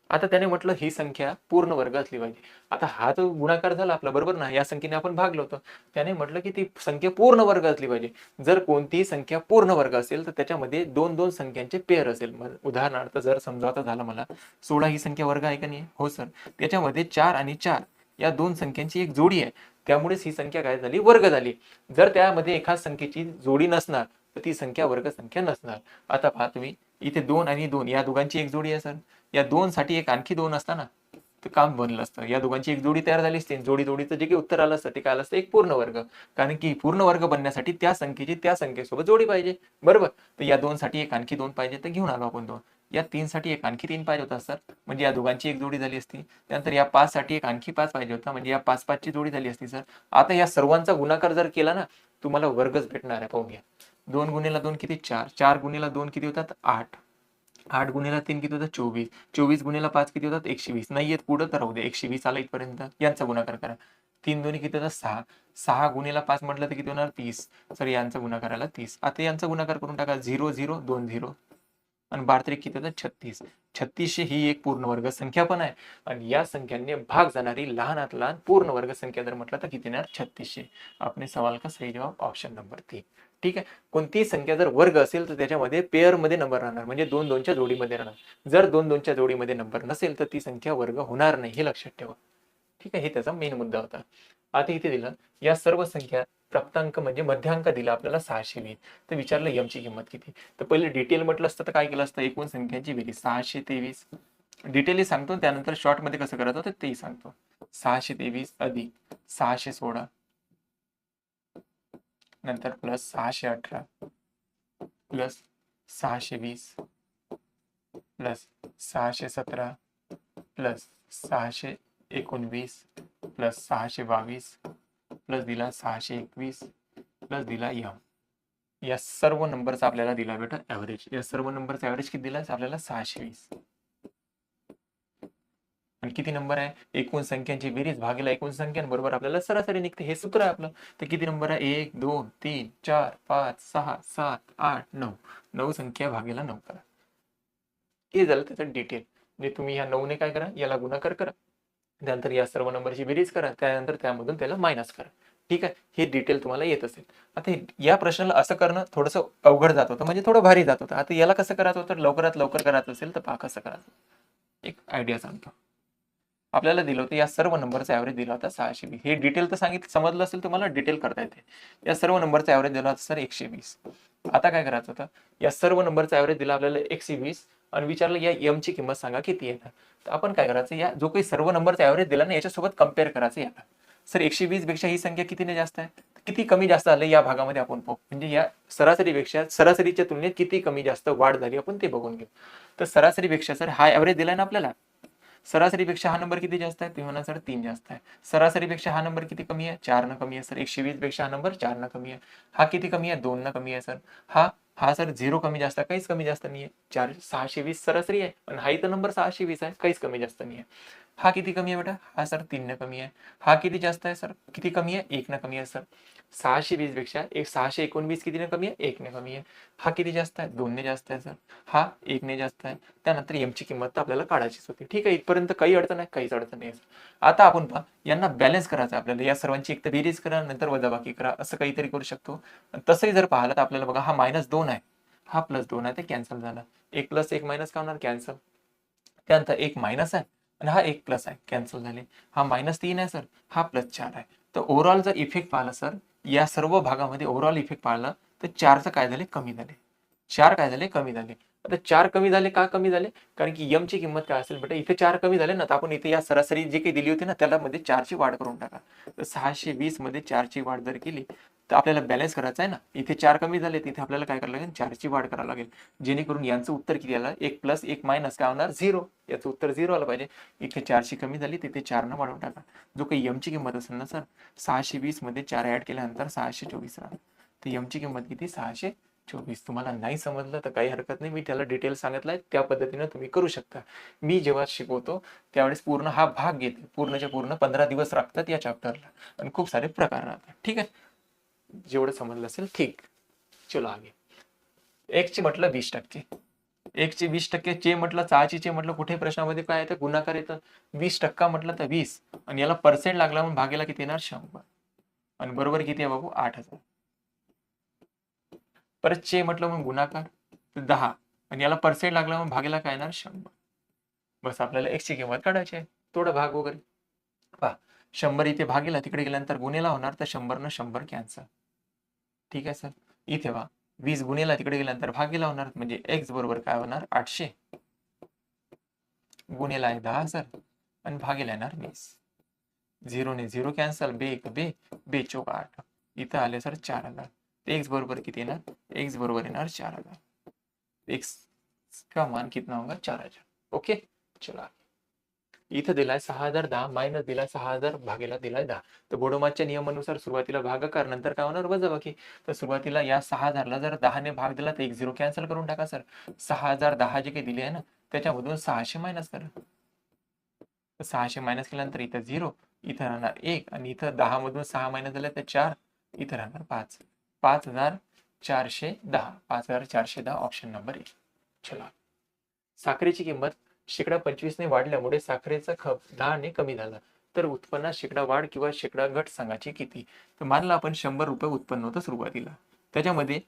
आता त्याने म्हटलं ही संख्या पूर्ण वर्ग असली पाहिजे. आता हा जो गुणाकार झाला आपला, बरोबर ना, या संख्येने आपण भागलो होतो, त्याने म्हटलं की ती संख्या पूर्ण वर्ग असली पाहिजे. जर कोणतीही संख्या पूर्ण वर्ग असेल तर त्याच्यामध्ये 2-2 संख्यांचे पेअर असेल. उदाहरणार्थ जर समजावता झालं मला, 16 ही संख्या वर्ग आहे का नाही? हो सर. त्याच्यामध्ये 4 आणि 4 या 2 संख्यांची एक जोडी आहे, त्यामुळेच ही संख्या काय झाली? वर्ग झाली. जर त्यामध्ये एखाद संख्येची जोडी नसणार तर ती संख्या वर्ग संख्या नसणार. आता पहा तुम्ही, इथे 2 आणि 2 या दोघांची एक जोडी आहे सर. या 2 साठी एक आणखी 2 असता ना, तर काम बनलं असतं. या दोघांची एक जोडी तयार झाली असती, जोडीचं जे काही उत्तर आलं असतं ते काय आलं असतं? एक पूर्ण वर्ग. कारण की पूर्ण वर्ग बनण्यासाठी त्या संख्येची त्या संख्येसोबत जोडी पाहिजे, बरोबर. तर या 2 साठी एक आणखी 2 पाहिजे, तर घेऊन आलो आपण 2. या 3 साठी एक आणखी 3 पाहिजे होता सर, म्हणजे या दोघांची एक जोडी झाली असती. त्यानंतर या 5 साठी एक आणखी 5 पाहिजे होता, म्हणजे या 5-5 ची जोडी झाली असती सर. आता या सर्वांचा गुणाकार जर केला ना, तुम्हाला वर्गच भेटणार आहे. पाहून घ्या. 2 गुणिला 2 किती? 4. 4 गुणिला 2 किती होतात? 8. 8 गुणिला 3 किती होतात? 24. 24 गुणिला 5 किती होतात? 120. नाही येत पुढं तर राहू दे. 120 आला इथपर्यंत. यांचा गुणाकार करा. 3 दोन्ही किती होतात? 6. 6 गुणिला 5 म्हटलं तर किती होणार? 30. तर यांचा गुणाकार आला 30. आता यांचा गुणाकार करून टाका. 0 0 2 0 आणि 12 किती होतात? 36. 3600 ही एक पूर्ण वर्ग संख्या पण आहे, आणि या संख्यांनी भाग जाणारी लहानात लहान पूर्ण वर्ग संख्या जर म्हटलं तर किती येणार? 3600. आपने सवाल का सही जवाब ऑप्शन नंबर 3. ठीक आहे. कोणतीही संख्या जर वर्ग असेल तर त्याच्यामध्ये पेअर मध्ये नंबर राहणार, म्हणजे 2-2च्या जोडीमध्ये राहणार. जर 2-2च्या जोडीमध्ये नंबर नसेल तर ती संख्या वर्ग होणार नाही, हे लक्षात ठेवा. ठीक आहे. हे त्याचा मेन मुद्दा होता. आता इथे दिलं या सर्व संख्या प्राप्तांक म्हणजे मध्यांक दिला आपल्याला 620. तर विचारलं m ची किंमत किती? तर पहिले डिटेल म्हटलं असतं तर काय केलं असतं? एकूण संख्यांची बेरीज 623. डिटेली सांगतो, त्यानंतर शॉर्ट मध्ये कसं करायचं तर तेही सांगतो. 623 अधिक 616 नंतर plus 618 plus 620 plus 617 plus 619 plus 622 plus दिला 621 प्लस दिला m. या सर्व नंबरचा आपल्याला दिला बेटा ऍव्हरेज. या सर्व नंबरचा ऍव्हरेज किती दिला? आपल्याला 620. आणि किती नंबर आहे? एकूण संख्यांची बेरीज भागिले एकूण संख्यांबरोबर आपल्याला सरासरी निघते. हे सूत्र आहे आपलं. तर किती नंबर आहे? 1 2 3 4 5 6 7 8 9. 9 संख्या भागिले 9 करा. हे झालं त्याचं डिटेल. म्हणजे तुम्ही ह्या 9 ने काय करा? याला गुणाकार करा, त्यानंतर या सर्व नंबरची बेरीज करा, त्यानंतर त्यामधून त्याला मायनस करा. ठीक आहे. हे डिटेल तुम्हाला येत असेल. आता या प्रश्नाला असं करणं थोडंसं अवघड जात होतं, म्हणजे थोडं भारी जात होतं. आता याला कसं करायचं होतं? लवकरात लवकर करायचं असेल तर पहा कसं करायचं. एक आयडिया सांगतो. आपल्याला दिलं होतं या सर्व नंबरचा ॲव्हरेज दिला होता 620. हे डिटेल तर सांगितलं, समजलं असेल तुम्हाला, डिटेल करता येते. या सर्व नंबरचा ॲव्हरेज दिला होता सर 120. आता काय करायचं होतं? या सर्व नंबरचा ॲव्हरेज दिला आपल्याला 120 आणि विचारलं या m ची किंमत सांगा किती येणार. तर आपण काय करायचं? या जो काही सर्व नंबरचा ॲव्हरेज दिला ना याच्यासोबत कम्पेअर करायचं याला. सर 120 पेक्षा ही संख्या कितीने जास्त आहे? किती कमी जास्त झाले या भागामध्ये आपण पाहू. म्हणजे या सरासरीपेक्षा सरासरीच्या तुलनेत किती कमी जास्त वाढ झाली आपण ते बघून घेऊ. तर सरासरीपेक्षा सर हा ॲव्हरेज दिलाय ना आपल्याला, सरासरीपेक्षा हा नंबर किती जास्त आहे? तुम्ही म्हणा सर 3 जास्त आहे. सरासरीपेक्षा हा नंबर किती कमी आहे? 4 न कमी आहे सर. 120 पेक्षा हा नंबर 4 न कमी आहे. हा किती कमी आहे? 2 न कमी आहे सर. हा सर 0 कमी जास्त काहीच कमी जास्त नाही आहे. 620 सरासरी आहे, पण हा इथं नंबर 620 आहे, काहीच कमी जास्त नाही आहे. हा किती कमी आहे बेटा? हा सर 3 ने कमी आहे. हा किती जास्त आहे सर? किती कमी आहे? 1 ने कमी आहे सर. 620 पेक्षा 619 कितीने कमी आहे? 1 ने कमी आहे. हा किती जास्त आहे? 2 ने जास्त आहे सर. हा 1 ने जास्त आहे. त्यानंतर एमची किंमत तर आपल्याला काढायचीच होती. ठीक आहे, इथपर्यंत काही अडचण आहे? काहीच अडचण नाही. आता आपण पहा, यांना बॅलन्स करायचं आपल्याला. या सर्वांची एक तर बेरीज करा, नंतर वजाबाकी करा, असं काहीतरी करू शकतो. तसंही जर पाहिलं तर आपल्याला बघा, हा -2 आहे, हा +2 आहे, ते कॅन्सल झाला. 1 + 1 मायनस काय होणार? कॅन्सल. त्यानंतर एक मायनस आहे आणि हा एक प्लस आहे, कॅन्सल झाले. हा -3 आहे सर, हा +4 आहे. तर ओव्हरऑल जर इफेक्ट पाहिला सर, या सर्व भागामध्ये ओव्हरऑल इफेक्ट पाहिला तर 4चं काय झाले? कमी झाले. 4 काय झाले? कमी झाले. आता 4 कमी झाले, का कमी झाले? कारण की m ची किंमत काय असेल बेटा? इथे 4 कमी झाले ना, तर आपण इथे या सरासरी जी काही दिली होती ना, त्याला मध्ये 4 ची वाढ करून टाका. तर 620 मध्ये 4 ची वाढ जर केली तर आपल्याला बॅलन्स करायचं आहे ना. इथे 4 कमी झाले, तिथे आपल्याला काय करावं लागेल? 4 ची वाढ करावी लागेल. जेणेकरून यांचं उत्तर किती आलं? 1 + 1 मायनस काय होणार? 0. याचं उत्तर 0 आलं पाहिजे. इथे 4 ची कमी झाली, तिथे 4 न वाढवून टाका. जो काही m ची किंमत असेल ना सर, 620 मध्ये 4 ऍड केल्यानंतर 624 राहणार. तर m ची किंमत किती? 624. तुम्हाला नाही समजलं तर काही हरकत नाही, मी त्याला डिटेल सांगितलंय, त्या पद्धतीने तुम्ही करू शकता. मी जेव्हा शिकवतो त्यावेळेस पूर्ण हा भाग घेते, पूर्णच्या पूर्ण 15 दिवस लागतात या चॅप्टरला आणि खूप सारे प्रकार राहतात. ठीक आहे, जेवढं समजलं असेल ठीक. चलो आगे. एक ची म्हटलं 20%, 1 चे 20%, चे म्हटलं 6 चे म्हटलं कुठे प्रश्नामध्ये काय येतं? गुणाकार येतं. 20% म्हटलं तर 20 आणि याला पर्सेंट लागला म्हणून भागेला किती येणार? 100 आणि बरोबर किती आहे बाबू? 8000. परत चे म्हटलं मग गुणाकार 10 आणि याला पर्सेंट लागला मग भागेला काय येणार? 100. बस आपल्याला x ची किंमत काढायची आहे. थोडं भाग वगैरे पहा, 100 इथे भागेला, तिकडे गेल्यानंतर गुणेला होणार, तर 100 न 100 कॅन्सल. ठीक आहे सर. इथे पहा, 20 गुणेला तिकडे गेल्यानंतर भागेला होणार, म्हणजे x बरोबर काय होणार? 800 गुणेला आहे 10 सर आणि भागेला येणार 20. 0 ने 0 कॅन्सल, बे एक बे, बे चौक 8. इथं आले सर 4000. x बरोबर किती येणार? x बरोबर येणार 4000. x का मान कितना होगा? 4000. ओके, चला. इथं दिलाय 6010 मायनस दिलाय 6000 भागेला दिलाय 10. तर बोडोमाच्या नियमानुसार सुरुवातीला भागाकार, नंतर काय होणार? वजाबाकी. तर सुरुवातीला या 6000 ला जर 10 ने भाग दिला तर 10 कॅन्सल करून टाका सर. 6010 जे काही दिले आहे ना, त्याच्यामधून 600 मायनस करा. 600 मायनस केल्यानंतर इथं 0, इथं राहणार 1 आणि इथं 10 मधून 6 मायनस झाले तर 4, इथं राहणार 5. 5410, 5410 ऑप्शन नंबर 1. चला. साखरेची किंमत शेकडा 25 ने वाढल्यामुळे साखरेचा खप 10 ने कमी झाला. तर उत्पन्नात शेकडा वाढ किंवा शेकडा घट सांगायची किती? तर मानलं आपण 100 रुपये उत्पन्न होतं सुरुवातीला, त्याच्यामध्ये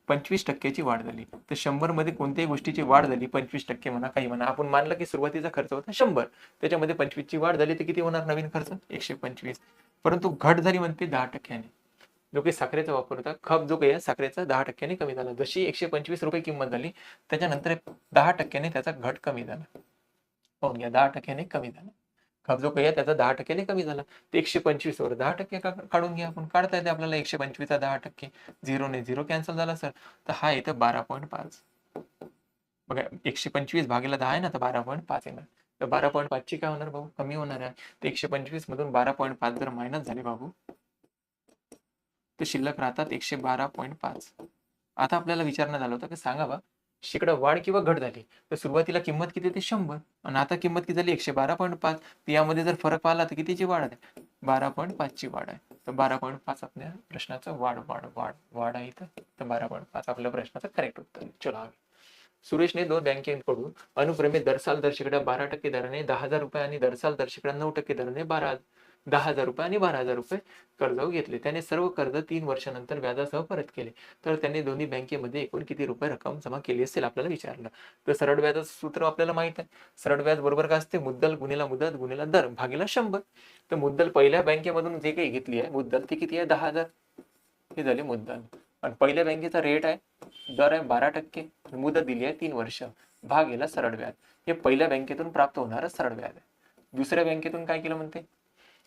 25% वाढ झाली. तर 100 मध्ये कोणत्याही गोष्टीची वाढ झाली, 25% म्हणा, काही म्हणा, आपण मानलं की सुरुवातीचा खर्च होता 100, त्याच्यामध्ये 25 ची वाढ झाली तर किती होणार नवीन खर्च? 125. परंतु घट झाली म्हणते 10%. जो काही साखरेचा वापर होता, खप जो काही आहे साखरेचा 10% कमी झाला. जशी 125 रुपये किंमत झाली, त्याच्यानंतर 10% त्याचा घट कमी झाला. पाहून घ्या, 10% कमी झाला. खप जो काही आहे त्याचा 10% कमी झाला. ते 125 वर 10% काढून घ्या. आपण काढता येते आपल्याला 125 चा 10%. 0 ने 0 कॅन्सल झाला सर. तर हा येतं 12.5. बघा, 125 भागीला 10 आहे ना, तर 12.5 येणार. तर 12.5 ची काय होणार भाऊ? कमी होणार आहे. तर 125 मधून 12.5 जर मायनस झाले बाबू, तर शिल्लक राहतात 112.5. आता आपल्याला विचारण्यात आलं होतं की सांगा बा, शेकडा वाढ किंवा घट झाली. तर सुरुवातीला किंमत किती होती? 100 आणि आता किंमत किती झाली? 112.5. तर यामध्ये जर फरक पाहिला तर कितीची वाढ आहे? 12.5 ची वाढ आहे. तर 12.5 आपल्या प्रश्नाचं वाढ आहे इथं. तर 12.5 आपल्या प्रश्नाचं करेक्ट उत्तर. चला. सुरेशने 2 बँकेकडून अनुक्रमे दरसाल दर शेकडा 12% दराने 10,000 रुपये आणि दरसाल दर शेकडा 9% दराने 10,000 रुपये आणि 12,000 रुपये कर्ज घेतले. त्याने सर्व कर्ज 3 वर्षानंतर व्याजासह परत केले. तर त्यांनी दोन्ही बँकेमध्ये एकूण किती रुपये रक्कम जमा केली असेल आपल्याला विचारलं. तर सरळ व्याजाचं सूत्र आपल्याला माहित आहे. सरळ व्याज बरोबर काय असते? मुद्दल गुणिला मुदत गुणिला दर भागीला 100. तर मुद्दल पहिल्या बँकेमधून जे काही घेतली आहे मुद्दल, ती किती आहे? 10,000. हे झाले मुद्दल. आणि पहिल्या बँकेचा रेट आहे, दर आहे 12%, मुदत दिली आहे 3 वर्ष, भागीला सरळ व्याज. हे पहिल्या बँकेतून प्राप्त होणारं सरळ व्याज आहे. दुसऱ्या बँकेतून काय केलं म्हणते?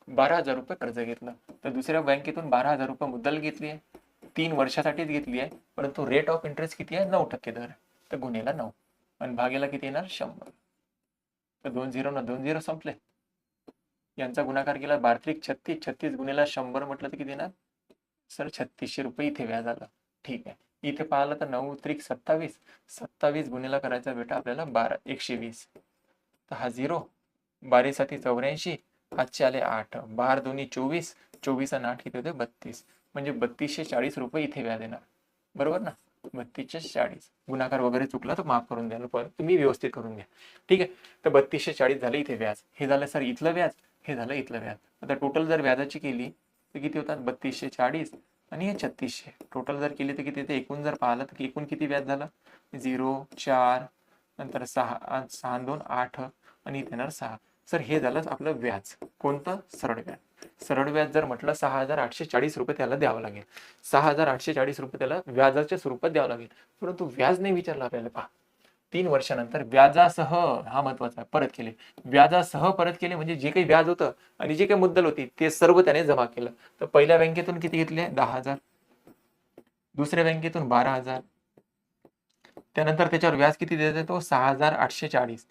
12,000 रुपये कर्ज घेतलं. तर दुसऱ्या बँकेतून 12,000 रुपये मुद्दल घेतली आहे, 3 वर्षासाठीच घेतली आहे, परंतु रेट ऑफ इंटरेस्ट किती आहे? 9% दर. तर गुणेला 9 आणि भागेला किती येणार? 100. तर 2 0 न 2 0 संपले. यांचा गुणाकार केला 12 36, 36 गुणेला 100 म्हटलं तर किती येणार सर? 3600 रुपये इथे व्याज आलं. ठीक आहे. इथे पाहिलं तर 9 त्रिक 27, 27 गुणेला करायचा बेटा आपल्याला 120. तर हा 0, 12 7 84, हातचे आले 8, 12 2 24, 24 आणि 8 किती होते 32, म्हणजे 3240 रुपये इथे व्याज येणार, बरोबर ना. 3240, गुणाकार वगैरे चुकला तर माफ करून द्याल, पण तुम्ही व्यवस्थित करून घ्या, ठीक आहे. तर 3240 झालं इथे व्याज, हे झालं सर इथलं व्याज, हे झालं इथलं व्याज. आता टोटल जर व्याजाची केली तर किती होतात 3240 आणि हे 3600, टोटल जर केली तर किती येते, एकूण जर पाहिलं तर एकूण किती व्याज झालं 0 4 नंतर 6 6 2 8 आणि इथे येणार 6. सर हे झालं आपलं व्याज, कोणतं सरळ व्याज. सरळ व्याज जर म्हटलं 6840 रुपये त्याला द्यावं लागेल, 6840 रुपये त्याला व्याजाच्या स्वरूपात द्यावं लागेल, परंतु व्याज नाही विचारलं आपल्याला. पहा 3 वर्षानंतर व्याजासह, हा महत्वाचा आहे, परत केले, व्याजासह परत केले, म्हणजे जे काही व्याज होतं आणि जे काही मुद्दल होती ते सर्व त्याने जमा केलं. तर पहिल्या बँकेतून किती घेतले 10,000, दुसऱ्या बँकेतून 12,000, त्यानंतर त्याच्यावर व्याज किती देत तो 6840,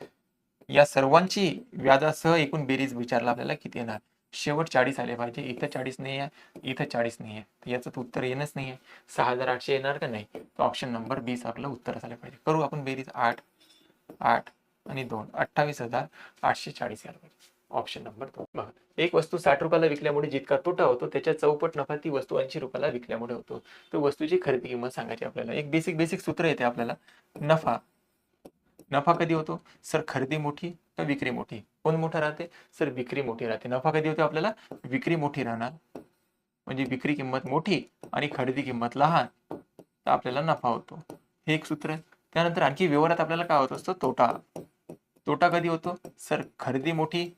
या सर्वांची व्याजासह एकूण बेरीज विचारला आपल्याला किती येणार, शेवट 40 आले पाहिजे. इथं 40 नाही आहे, इथं 40 नाही आहे, तर याचं उत्तर येणंच नाही आहे. 6800 येणार का नाही, तर ऑप्शन नंबर 20 आपलं उत्तर झालं पाहिजे. करू आपण बेरीज, 8 8 आणि 2 28,840 यायला पाहिजे, ऑप्शन नंबर 2. बघा, एक वस्तू 60 रुपयाला विकल्यामुळे जितका तोटा होतो त्याच्या चौपट नफा ती वस्तू 80 रुपयाला विकल्यामुळे होतो. तर वस्तूची खरेदी किंमत सांगायची आपल्याला. एक बेसिक सूत्र येते आपल्याला, नफा. नफा कधी होतो सर, खरेदी मोठी का विक्री मोठी, कोण मोठा राहते सर, विक्री मोठी राहते. नफा कधी होतो आपल्याला, विक्री मोठी राहणार, म्हणजे विक्री किंमत मोठी आणि खरेदी किंमत लहान, तर आपल्याला नफा होतो, हे एक सूत्र आहे. त्यानंतर आणखी व्यवहारात आपल्याला काय होत असतं, तोटा. तोटा कधी होतो सर, खरेदी मोठी,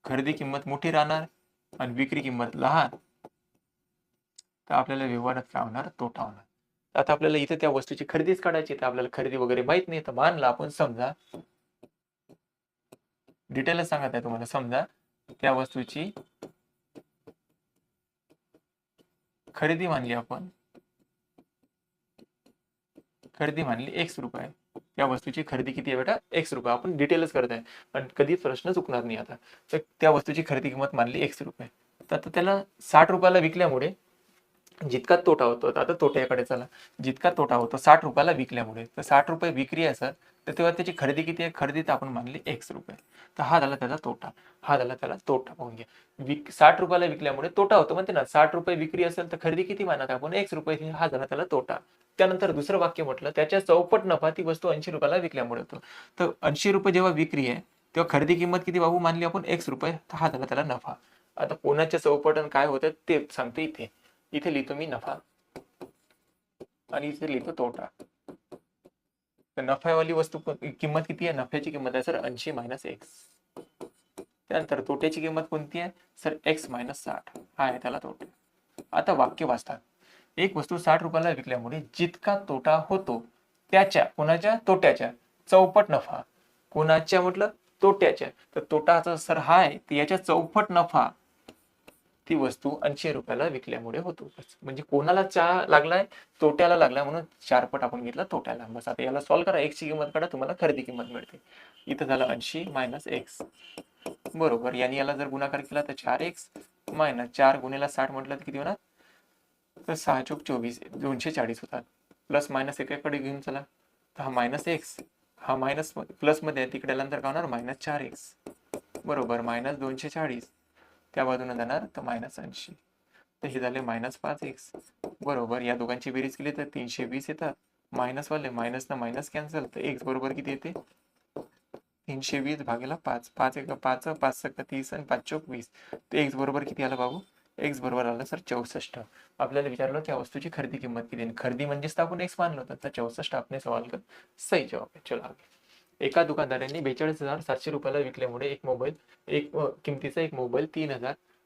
खरेदी किंमत मोठी राहणार आणि विक्री किंमत लहान, तर आपल्याला व्यवहारात काय होणार, तोटा होणार. आता आपल्याला इथे त्या वस्तूची खरेदीच काढायची, तर आपल्याला खरेदी वगैरे माहित नाही, तर मानला आपण, समजा डिटेलच सांगत आहे तुम्हाला, समजा त्या वस्तूची खरेदी मानली आपण, खरेदी मानली x रुपये, त्या वस्तूची खरेदी किती आहे बेटा, x रुपये. आपण डिटेलच करत आहे पण कधी प्रश्न चुकणार नाही. आता तर त्या वस्तूची खरेदी किंमत मानली x रुपये, तर आता त्याला 60 रुपयाला विकल्यामुळे जितका तोटा होतो, आता तोट्याकडे चला, जितका तोटा होतो 60 रुपयाला विकल्यामुळे, तर 60 रुपये विक्री आहे सर, तर तेव्हा त्याची खरेदी किती आहे, खरेदी तर आपण मानली x रुपये, तर हा झाला त्याचा तोटा, हा झाला त्याला तोटा. पाहून घ्या, 60 रुपयाला विकल्यामुळे तोटा होतो म्हणते ना, 60 रुपये विक्री असेल तर खरेदी किती मानत आपण, x रुपये, हा झाला त्याला तोटा. त्यानंतर दुसरं वाक्य म्हटलं, त्याच्या चौपट नफा ती वस्तू 80 रुपयाला विकल्यामुळे होतो, तर 80 रुपये जेव्हा विक्री आहे तेव्हा खरेदी किंमत किती बाबू मानली आपण, x रुपये, तर हा झाला त्याला नफा. आता कोणाच्या चौपट काय होतं ते सांगतो इथे, इथे लिहितो मी नफा आणि इथे लिहितो तोटा. तर नफ्यावाली वस्तू किंमत किती आहे, नफ्याची किंमत आहे सर 80 - x. त्यानंतर तोट्याची किंमत कोणती आहे सर, x - 60, हा आहे त्याला तोटा. आता वाक्य वाचतात, एक वस्तू 60 रुपयाला विकल्यामुळे जितका तोटा होतो त्याच्या, कोणाच्या, तोट्याच्या चौपट नफा, कोणाच्या म्हटलं, तोट्याच्या, तर तोटाचा सर हा आहे, तर याच्या चौपट नफा ती वस्तू 80 रुपयाला विकल्यामुळे होतो. म्हणजे कोणाला चहा लागलाय, तोट्याला लागलाय, म्हणून 4 पट आपण घेतला तोट्याला. बस आता याला सॉल्व्ह करा, x ची किंमत काढा, तुम्हाला खरेदी किंमत मिळते. इथं झालं 80 - x, बरोबर. याने याला जर गुणाकार केला तर 4x - 4 गुणिले 60 म्हटलं तर किती होणार, तर 6 चोक 24, 240 होतात. प्लस मायनस एकाकडे घेऊन चला, तर हा -x, हा मायनस प्लस मध्ये तिकडे आल्यानंतर काय होणार, -4x, बरोबर, -240, त्या बाजूने जाणार तर -80, तर हे झाले -5x, बरोबर. या दोघांची बेरीज केली तर 320 येतात, मायनस वाले मायनस ना मायनस कॅन्सल, तर x बरोबर किती येते, 320 भागेला 5, 5 1 5, 5 6 30 आणि 5 चोक 20, तर x बरोबर किती आला बाबू, x बरोबर आला सर 64. आपल्याला विचारलं त्या वस्तूची खरेदी किंमत किती, खरेदी म्हणजेच तर आपण x मानलं होतं, तर 64 आपने सवाल का सही जवाब आहे. चलो आगे. एका दुकानदारांनी 42,700 रुपयाला विकल्यामुळे किमतीचा एक मोबाईल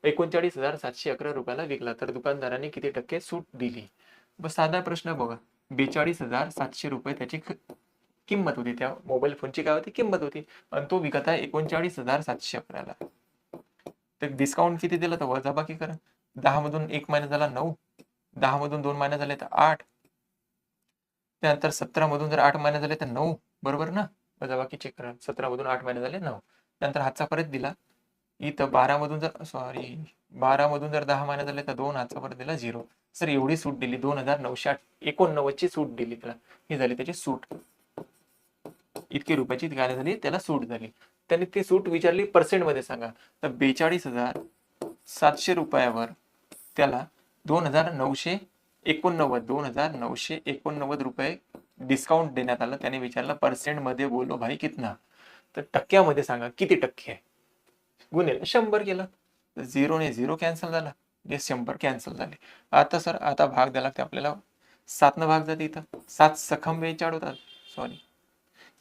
39,711 रुपयाला विकला, तर दुकानदारांनी किती टक्के सूट दिली. बस साधा प्रश्न बघा, 42,700 रुपये त्याची किंमत होती, त्या मोबाईल फोनची काय होती, किंमत होती, आणि तो विकत आहे 39,711ला. तर डिस्काउंट किती दिलं, तर वजाबाकी करा, 10 मधून 1 महिना झाला 9, 10 मधून 2 महिने झाले तर 8, त्यानंतर 17 मधून जर 8 महिने झाले तर 9, बरोबर ना, वजाबाकी चेक करा, 17 मधून 8 महिने झाले 9, त्यानंतर हातचा परत दिला, इथं 12 मधून जर 10 महिने झाले तर 2, हातचा परत दिला 0. सर एवढी सूट दिली, 2,989 ची सूट दिली त्याला, ही झाली त्याची सूट, इतकी रुपयाची काय झाली, त्याला सूट झाली. त्यांनी ती सूट विचारली पर्सेंट मध्ये सांगा, तर 42,700 रुपयावर त्याला 2,989 रुपये डिस्काउंट देण्यात आलं. त्याने विचारलं पर्सेंट मध्ये बोलो भाई कितना, तर टक्क्यामध्ये सांगा किती टक्के आहे. गुन्हेला 100 केलं, 0 कॅन्सल झाला, 100 कॅन्सल झाले. आता सर आता भाग द्यायला लागते आपल्याला, 7 भाग जाते इथं, 7 सखम 42 होतात, सॉरी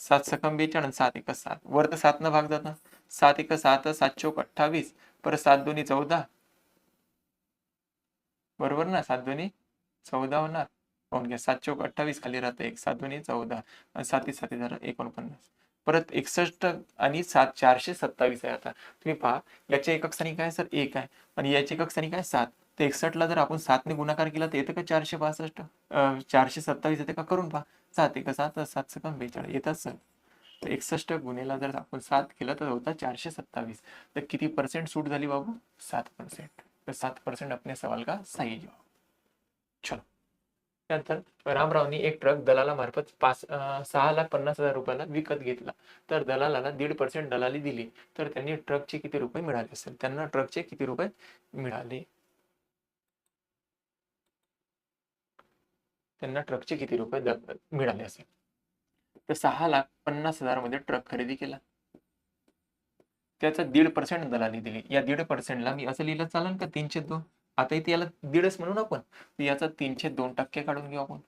7 सखम 42 आणि 7 1 7, वर तर 7 भाग जातात, 7 1 7, 7 चौक 28, परत 7 2 14, बरोबर ना, 7 2 14 होणार, पाहून घ्या, 7 चौक 28 खाली राहतं 1, 7 2 14 आणि 7 7 झालं 49, परत 61 आणि 7 427 आहे. आता तुम्ही पहा, याच्या एकक स्थानी काय सर 1 आहे आणि याच्या एकक स्थानी काय 7, तर 61 ला जर आपण 7 ने गुणाकार केला तर येतं का 462, 427 येते का, करून पहा, 7 1 7, 7 सकम 42 येतात सर. 61 गुन्हेला जर आपण 7 केलं तर होता 427, तर किती पर्सेंट सूट झाली बाबू, 7%. तर 7% अपने सवाल का सही जवाब. चलो, त्यानंतर रामरावनी एक ट्रक दलालामार्फत 6,50,000 रुपयाला विकत घेतला, तर दलालाला 1.5% दलाली दिली, तर त्यांनी ट्रकचे किती रुपये मिळाले असेल, त्यांना ट्रकचे किती रुपये मिळाले, त्यांना ट्रकचे किती रुपये मिळाले असेल. तर 6,50,000 मध्ये ट्रक खरेदी केला, त्याचा 1.5% दलाली दिली. या 1.5% ला मी असं लिहिलं चालेल का 302, आता इथे याला 1.5 म्हणून आपण, तर याचा 302% काढून घेऊ आपण,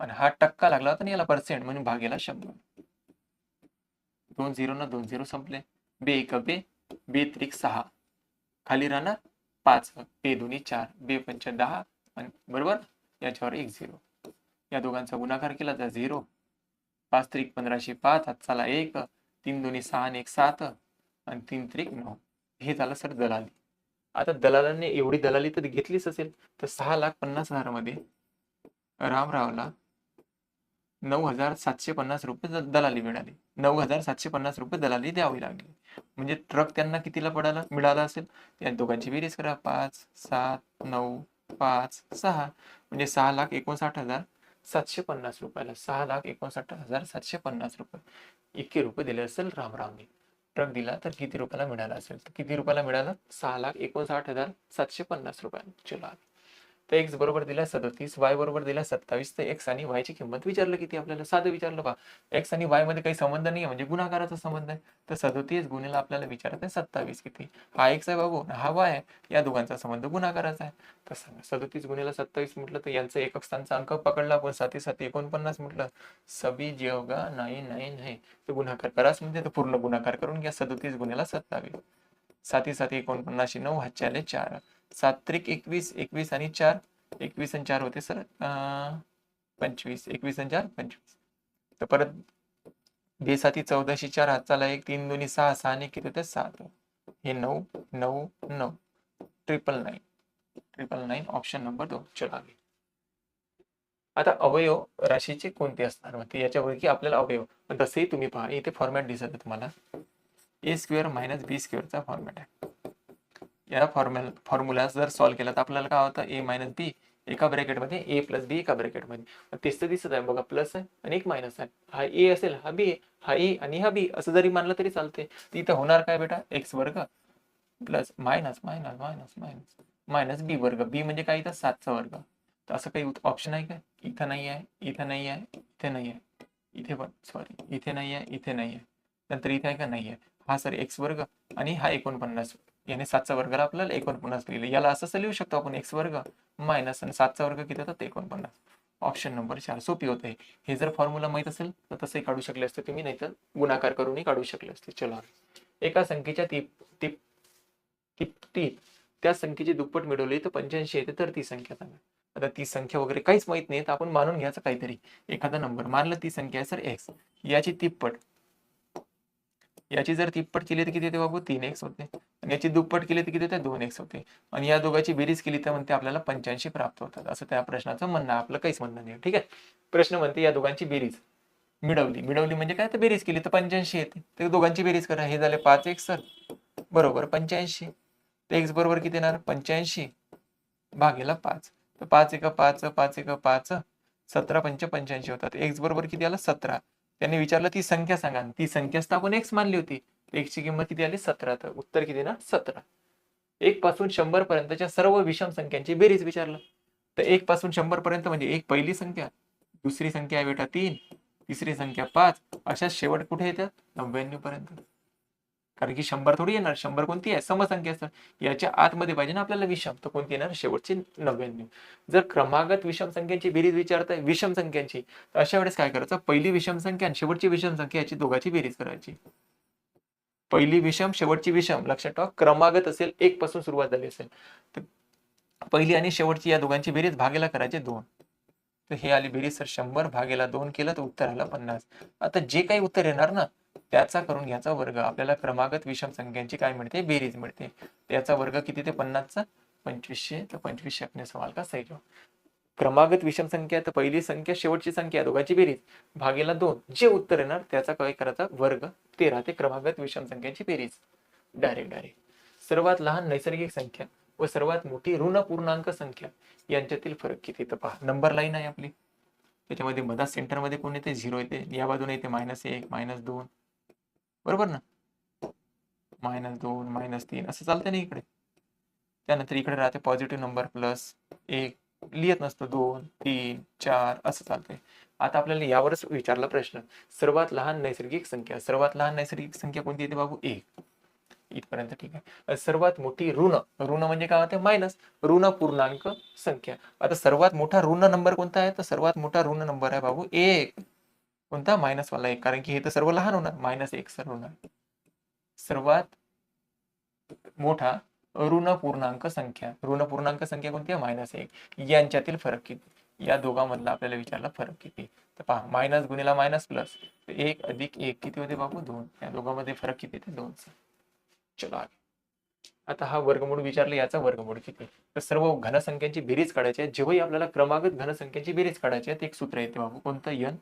आणि हा टक्का लागला होता आणि याला पर्सेंट म्हणून भागेला 100. 2 0 ना 2 0 संपले, बे 1 बे, बे 3 6, खाली राहणार 5, बे 2 4, बे 5 10, आणि बरोबर याच्यावर 1 0, या दोघांचा गुणाकार केला तर 0, 5 3 15 5, हात चला 1, 3 2 6 आणि 1 7 आणि 3 3 9. हे झालं सर दलाली. आता दलालाने एवढी दलाली तर घेतलीच असेल, तर 6,50,000 मध्ये रामरावला 9,750 रुपये दलाली मिळाली, 9,750 रुपये दलाली द्यावी लागली. म्हणजे ट्रक त्यांना कितीला मिळाला असेल, या दोघांची बेरीज करा, 5 7 9 5 6, म्हणजे 6,59,750 रुपयाला, 6,59,750 रुपये इतके रुपये दिले असेल रामरावने. ट्रक दिला तर किती रुपयाला मिळाला असेल, तर किती रुपयाला मिळाला, 6,59,750 रुपयाला. चला, तर एक्स बरोबर दिला 37, वाय बरोबर दिला 27, तर एक्स आणि वाय ची किंमत विचारलं किती, आपल्याला साधं विचारलं पहा, एक्स आणि वाय मध्ये काही संबंध नाही म्हणजे गुणाकाराचा संबंध आहे, तर 37 गुणिले आपल्याला विचारत आहे 27 किती, हा एक्स आहे बाबू, हा वाय आहे, या दोघांचा संबंध गुणाकाराचा आहे. तर सांगा 37 गुणिले 27 म्हटलं तर यांचं एकक स्थानचा अंक पकडला आपण, 7 7 49 म्हटलं, सभी जेवगा नाही नाही नाही, तर गुणाकार कराच म्हणजे तर पूर्ण गुणाकार करून घ्या, 37 गुणिले 27, 7 7 49 9, हातचे आले 4, 7 3 21, 21 आणि 4, 21 आणि 4 होते सर 25, 21 आणि 4 25, तर परत 2 7 14 4, हात चाला 1, 3 2 6, 6 आणि किती होते 7, हे 9 9 9, 999 ऑप्शन नंबर 2. चला, आता अवयव राशीचे कोणते असणार, म्हणजे याच्यापैकी आपल्याला अवयव, तसेही तुम्ही पहा इथे फॉर्मॅट दिसत आहे तुम्हाला, ए स्क्वेअर मायनस बी स्क्वेअरचा फॉर्मॅट आहे. या फॉर्म्युला जर सॉल्व्ह केला तर आपल्याला काय होतं, ए मायनस बी एका ब्रॅकेटमध्ये, ए प्लस बी एका ब्रॅकेटमध्ये, तेच तर दिसत आहे बघा, प्लस आहे आणि एक मायनस आहे, हा ए असेल हा बी आहे, हा ए आणि हा बी असं जरी मानलं तरी चालते. इथं होणार काय बेटा, एक्स वर्ग plus minus minus minus minus minus B वर्ग, बी म्हणजे काय इथं 7चा वर्ग, तर असं काही ऑप्शन आहे काय, इथं नाही आहे, इथं नाही आहे, इथे नाही आहे, इथे पण सॉरी इथे नाही आहे, इथे नाही आहे, नंतर इथे आहे का, नाही आहे, हा सर एक्स वर्ग आणि हा 49, याने 7चा वर्गाला आपल्याला 49 लिहिलं, याला असं लिहू शकतो आपण, एक्स वर्ग मायनस आणि 7चा वर्ग किती होता 49. ऑप्शन नंबर 4 सोपी होते. हे जर फॉर्म्युला माहित असेल तर तसंही काढू शकले असते तुम्ही, नाही तर गुणाकार करूनही काढू शकले असते. चला, एका संख्येच्या तिप्पटीत त्या संख्येची दुप्पट मिळवली तर 85 येते, तर ती संख्या सांगा. आता ती संख्या वगैरे काहीच माहित नाही तर आपण मानून घ्यायचं काहीतरी एखादा नंबर, मानलं ती संख्या आहे सर एक्स, याची तिप्पट, याची जर तिप्पट केली तर किती येते बाबू 3x होते, आणि याची दुप्पट केली तर किती येते 2x होते, आणि या दोघांची बेरीज केली तर म्हणते आपल्याला 85 प्राप्त होतात, असं त्या प्रश्नाचं म्हणणं, आपलं काहीच म्हणणं नाही. ठीक आहे, प्रश्न म्हणते या दोघांची बेरीज मिळवली म्हणजे काय, तर बेरीज केली तर 85 येते, तर दोघांची बेरीज करा, हे झाले 5x सर बरोबर 85, तर x बरोबर किती येणार 85 भागेला 5, तर 5 1 5 5 1 5, 17 5 85 होतात, x बरोबर किती आला 17. त्यांनी विचारलं ती संख्या सांगा, ती संख्याच तर आपण एक्स मानली होती, एकची किंमत किती आली 17. तर उत्तर किती ना 17. 1 पासून 100 पर्यंतच्या सर्व विषम संख्यांची बेरीज विचारलं. तर 1 पासून 100 पर्यंत म्हणजे एक पहिली संख्या, दुसरी संख्या आहे बेटा 3, तिसरी संख्या 5, अशा शेवट कुठे येतात 99 पर्यंत. कारण की 100 थोडी येणार, 100 कोणती आहे समसंख्या असतात, याच्या आतमध्ये पाहिजे ना आपल्याला विषम, तर कोणती येणार शेवटची 99. जर क्रमागत विषम संख्यांची बेरीज विचारताय विषम संख्यांची, तर अशा वेळेस काय करायचं, पहिली विषम संख्या आणि शेवटची विषम संख्या याची दोघांची बेरीज करायची. पहिली विषम शेवटची विषम लक्षात ठेवा, क्रमागत असेल 1 पासून सुरुवात झाली असेल तर पहिली आणि शेवटची या दोघांची बेरीज भागेला करायचे 2. तर हे आली बेरीज, सर 100 भागेला 2 केलं तर उत्तर आलं 50. आता जे काही उत्तर येणार ना त्याचा करून घ्यायचा वर्ग. आपल्याला क्रमागत विषम संख्यांची काय मिळते बेरीज मिळते. त्याचा वर्ग किती ते 50चा 2500. तर 2500 अपने सवाल का सही जवाब. क्रमागत विषम संख्या तर पहिली संख्या शेवटची संख्या दोघांची बेरीज भागेला 2, जे उत्तर येणार त्याचा काय करायचा वर्ग. ते राहते क्रमागत विषम संख्यांची बेरीज. डायरेक्ट सर्वात लहान नैसर्गिक संख्या व सर्वात मोठी ऋण पूर्णांक संख्या यांच्यातील फरक किती. तर पहा नंबर लाईन आहे आपली, त्याच्यामध्ये मधात सेंटरमध्ये कोण येते 0 येते, या बाजूने येते -1 -2, बरोबर ना, -2 -3 असं चालतं ना इकडे. त्यानंतर इकडे राहते पॉझिटिव्ह नंबर +1, लिहित नसतो 2 3 4 असं चालतंय. आता आपल्याला यावरच विचारला प्रश्न, सर्वात लहान नैसर्गिक संख्या. सर्वात लहान नैसर्गिक संख्या कोणती येते बाबू 1. इथपर्यंत ठीक आहे. सर्वात मोठी ऋण, ऋण म्हणजे काय होते मायनस, ऋण पूर्णांक संख्या. आता सर्वात मोठा ऋण नंबर कोणता आहे, तर सर्वात मोठा ऋण नंबर आहे बाबू 1. कोणता मायनस वाला 1, कारण की हे तर सर्व लहान होणार, -1 सर्व होणार. सर्वात मोठा ऋण पूर्णांक संख्या, ऋण पूर्णांक संख्या कोणती आहे -1. यांच्यातील फरक किती, या दोघांमधला आपल्याला विचारला फरक किती. तर पहा मायनस गुणिला मायनस प्लस 1 अधिक 1 किती होते बाबू 2. या दोघांमध्ये फरक किती ते 2. चलो आगे. आता हा वर्गमूळ विचारला, याचा वर्गमूळ किती. तर सर्व घनसंख्यांची बेरीज काढायची आहे. जेव्हाही आपल्याला क्रमागत घनसंख्यांची बेरीज काढायची आहे, एक सूत्र येते बाबू कोणतं, n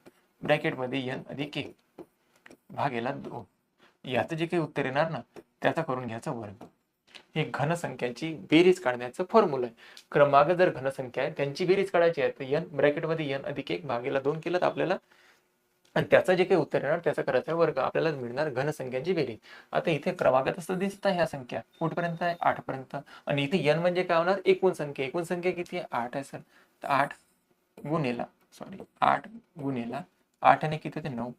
ब्रॅकेटमध्ये n अधिक 1 भागेला 2. याचं जे काही उत्तर येणार ना त्याचा करून घ्यायचा वर्ग. हे घनसंख्यांची बेरीज काढण्याचं फॉर्म्युला आहे. क्रमागत जर घनसंख्या आहे त्यांची बेरीज काढायची आहे, तर n ब्रॅकेटमध्ये n अधिक 1 भागेला 2 केलं तर आपल्याला, आणि त्याचं जे काही उत्तर येणार त्याचा करायचा वर्ग. आपल्याला मिळणार घनसंख्यांची बेरीज. आता इथे क्रमागत असं दिसत आहे, ह्या संख्या कुठपर्यंत आहे 8 पर्यंत, आणि इथे n म्हणजे काय होणार एकूण संख्या. एकूण संख्या किती आहे 8 आहे सर. तर 8 गुणिला 8 ने किती होते 9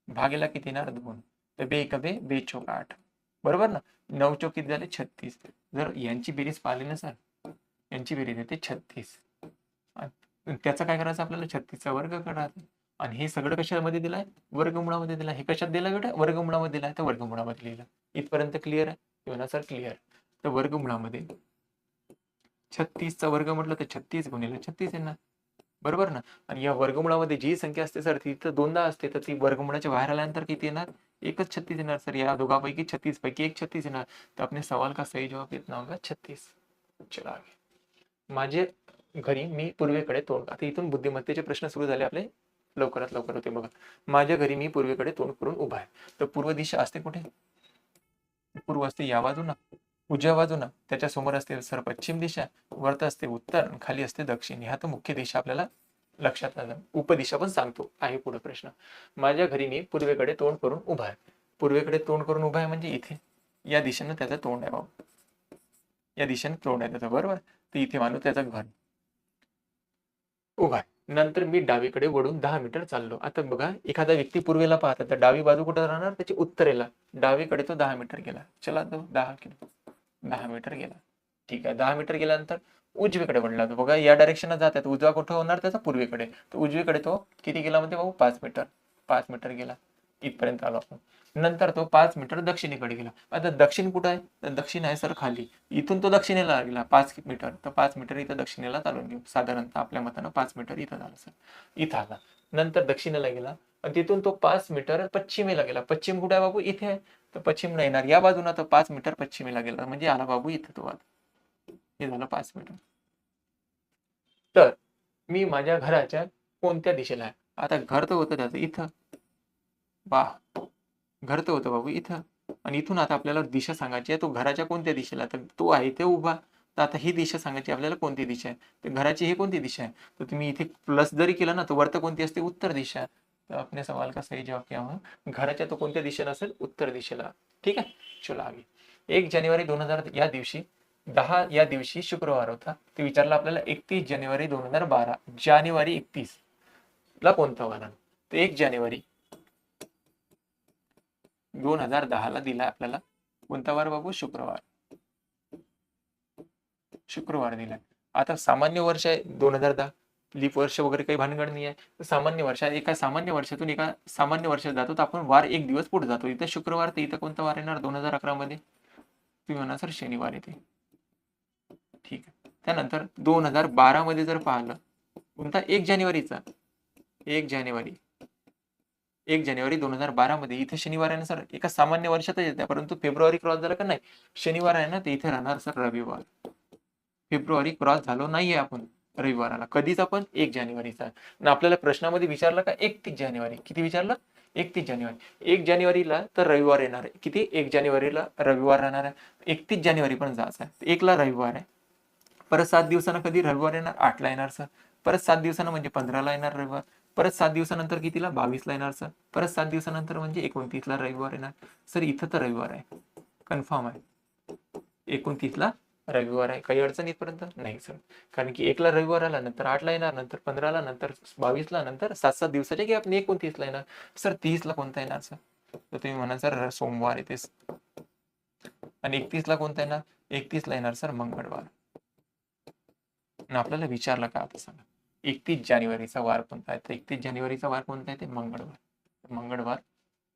भागेला किती येणार 2. तर 2 1 2 2 चौक 8, बरोबर ना. 9 चौक किती झाले 36. जर यांची बेरीज पाहिली ना सर, यांची बेरीज येते 36. त्याचा काय करायचं आपल्याला 36चा वर्ग करायचा. आणि हे सगळं कशामध्ये दिलाय वर्गमुळामध्ये दिलाय. हे कशात दिला बेटा वर्गमुळामध्ये दिलाय, तर वर्गमुळामध्ये लिहिलं. इथपर्यंत क्लिअर आहे किंवा सर क्लिअर. तर वर्गमुळामध्ये 36चा वर्ग म्हटलं तर 36 गुणिले 36 येणार, बरोबर ना. आणि या वर्गमुळामध्ये जी संख्या असते सर ती तर 2दा असते, तर ती वर्गमुळाच्या बाहेर आल्यानंतर किती येणार एकच 36 येणार सर. या दोघांपैकी 36 पैकी एक 36 येणार. तर आपले सवाल का सही जवाब येत ना होगा 36. चला आगे. माझे घरी मी पूर्वेकडे तोंड, आता इथून बुद्धिमत्तेचे प्रश्न सुरू झाले आपले, लवकरात लवकर होते बघा. माझ्या घरी मी पूर्वेकडे तोंड करून उभा आहे. तर पूर्व दिशा असते कुठे, पूर्व असते या बाजूला उजव्या बाजूला, त्याच्या समोर असते सर पश्चिम दिशा, वरत असते उत्तर, खाली असते दक्षिण. ह्या तर मुख्य दिशा आपल्याला लक्षात आलं. उपदिशा पण सांगतो आहे पुढे प्रश्न. माझ्या घरी मी पूर्वेकडे तोंड करून उभा आहे. पूर्वेकडे तोंड करून उभा आहे म्हणजे इथे या दिशेनं त्याचं तोंड आहे बाबा, या दिशेने तोंड आहे त्याचं, बरोबर. तर इथे मानू त्याचं घर उभा आहे. नंतर मी डावीकडे वळून 10 मीटर चाललो. आता बघा एखादा व्यक्ती पूर्वेला पाहता तर डावी बाजू कुठं राहणार, त्याची उत्तरेला. डावीकडे तो 10 मीटर गेला, चला तो 10 मीटर गेला, ठीक आहे. 10 मीटर गेल्यानंतर उजवीकडे वळला. तो बघा या डायरेक्शनला जात आहे, उजवा कुठं होणार त्याचा पूर्वेकडे. तर उजवीकडे तो किती गेला म्हणजे भाऊ 5 मीटर गेला. इथपर्यंत आलो आपण. नंतर तो 5 मीटर दक्षिणेकडे गेला. आता दक्षिण कुठं आहे, तर दक्षिण आहे सर खाली. इथून तो दक्षिणेला गेला 5 मीटर, तर 5 मीटर इथं दक्षिणेला चालून घेऊ. साधारणतः आपल्या मतानं 5 मीटर इथं झालं सर. इथं आला, नंतर दक्षिणेला गेला आणि तिथून तो 5 मीटर पश्चिमेला गेला. पश्चिम कुठे आहे बाबू, इथे आहे. तर पश्चिमला येणार या बाजूला, तर 5 मीटर पश्चिमेला गेला म्हणजे आला बाबू इथं तो. हे झालं 5 मीटर. तर मी माझ्या घराच्या कोणत्या दिशेला आहे. आता घर तर होतं त्याचं इथं, घर तर होतं बाबू इथं, आणि इथून आता आपल्याला दिशा सांगायची आहे. तो घराच्या कोणत्या दिशेला, तर तो आहे इथे उभा. तर आता ही दिशा सांगायची आपल्याला कोणती दिशा आहे, तर घराची ही कोणती दिशा आहे. तर तुम्ही इथे प्लस जरी केला ना तर वरती कोणती असते उत्तर दिशा. तो आपने सवाल का सही जवाब क्या होगा, घराच्या तो कोणत्या दिशेला असेल, उत्तर दिशेला. ठीक आहे. चलो आगे. 1 जानेवारी 2000 या दिवशी 10 या दिवशी शुक्रवार होता. ते विचारलं आपल्याला 31 जानेवारी 2012, जानेवारी 31 ला कोणता वार? तर 1 जानेवारी 2010 ला दिला आपल्याला कोणता वार बाबू? शुक्रवार. शुक्रवार दिलाय. आता सामान्य वर्ष आहे 2010, लीप वर्ष वगैरे काही भानगड नाही आहे. तर सामान्य वर्ष, एका सामान्य वर्षातून एका सामान्य वर्षात जातो तर आपण वार एक दिवस पुढे जातो. इथं शुक्रवार, तर इथं कोणता वार येणार 2011 मध्ये? तुम्ही म्हणा सर शनिवार येते. ठीक आहे. त्यानंतर 2012 मध्ये जर पाहिलं कोणता? 1 जानेवारीचा, 1 जानेवारी 2012 मध्ये इथे शनिवार आहे ना सर, एका सामान्य वर्षातच येते, परंतु फेब्रुवारी क्रॉस झाला का नाही, शनिवार आहे ना, ते इथे राहणार सर रविवार. फेब्रुवारी क्रॉस झालो नाहीये आपण रविवाराला, कधीच आपण 1 जानेवारीचा. आणि आपल्याला प्रश्नामध्ये विचारलं का 31 जानेवारी, किती विचारलं? 31 जानेवारी. 1 जानेवारीला तर रविवार येणार आहे, किती? 1 जानेवारीला रविवार राहणार आहे, 31 जानेवारी पण जायचं आहे, 1 ला रविवार आहे. परत 7 दिवसानं कधी रविवार येणार? 8 ला येणार सर. परत 7 दिवसानं म्हणजे 15 ला येणार रविवार. परत 7 दिवसानंतर कितीला? 22 ला येणार सर. परत 7 दिवसानंतर म्हणजे 29 ला रविवार येणार सर. इथं तर रविवार आहे, कन्फर्म आहे, 29 ला रविवार आहे. काही अडचण इथपर्यंत नाही सर, कारण की 1 ला रविवार आला, नंतर 8 ला येणार, नंतर 15 ला, नंतर 22 ला, नंतर 7-7 दिवसाच्या गॅप 29 ला येणार सर. 30 ला कोणता येणार सर? तर तुम्ही म्हणा सर सोमवार येते. आणि 31 ला कोणता येणार? 31 ला येणार सर मंगळवार. आणि आपल्याला विचारलं का आता सांगा, 31 जानेवारीचा वार कोणता आहे? तर 31 जानेवारीचा वार कोणता आहे? ते मंगळवार. मंगळवार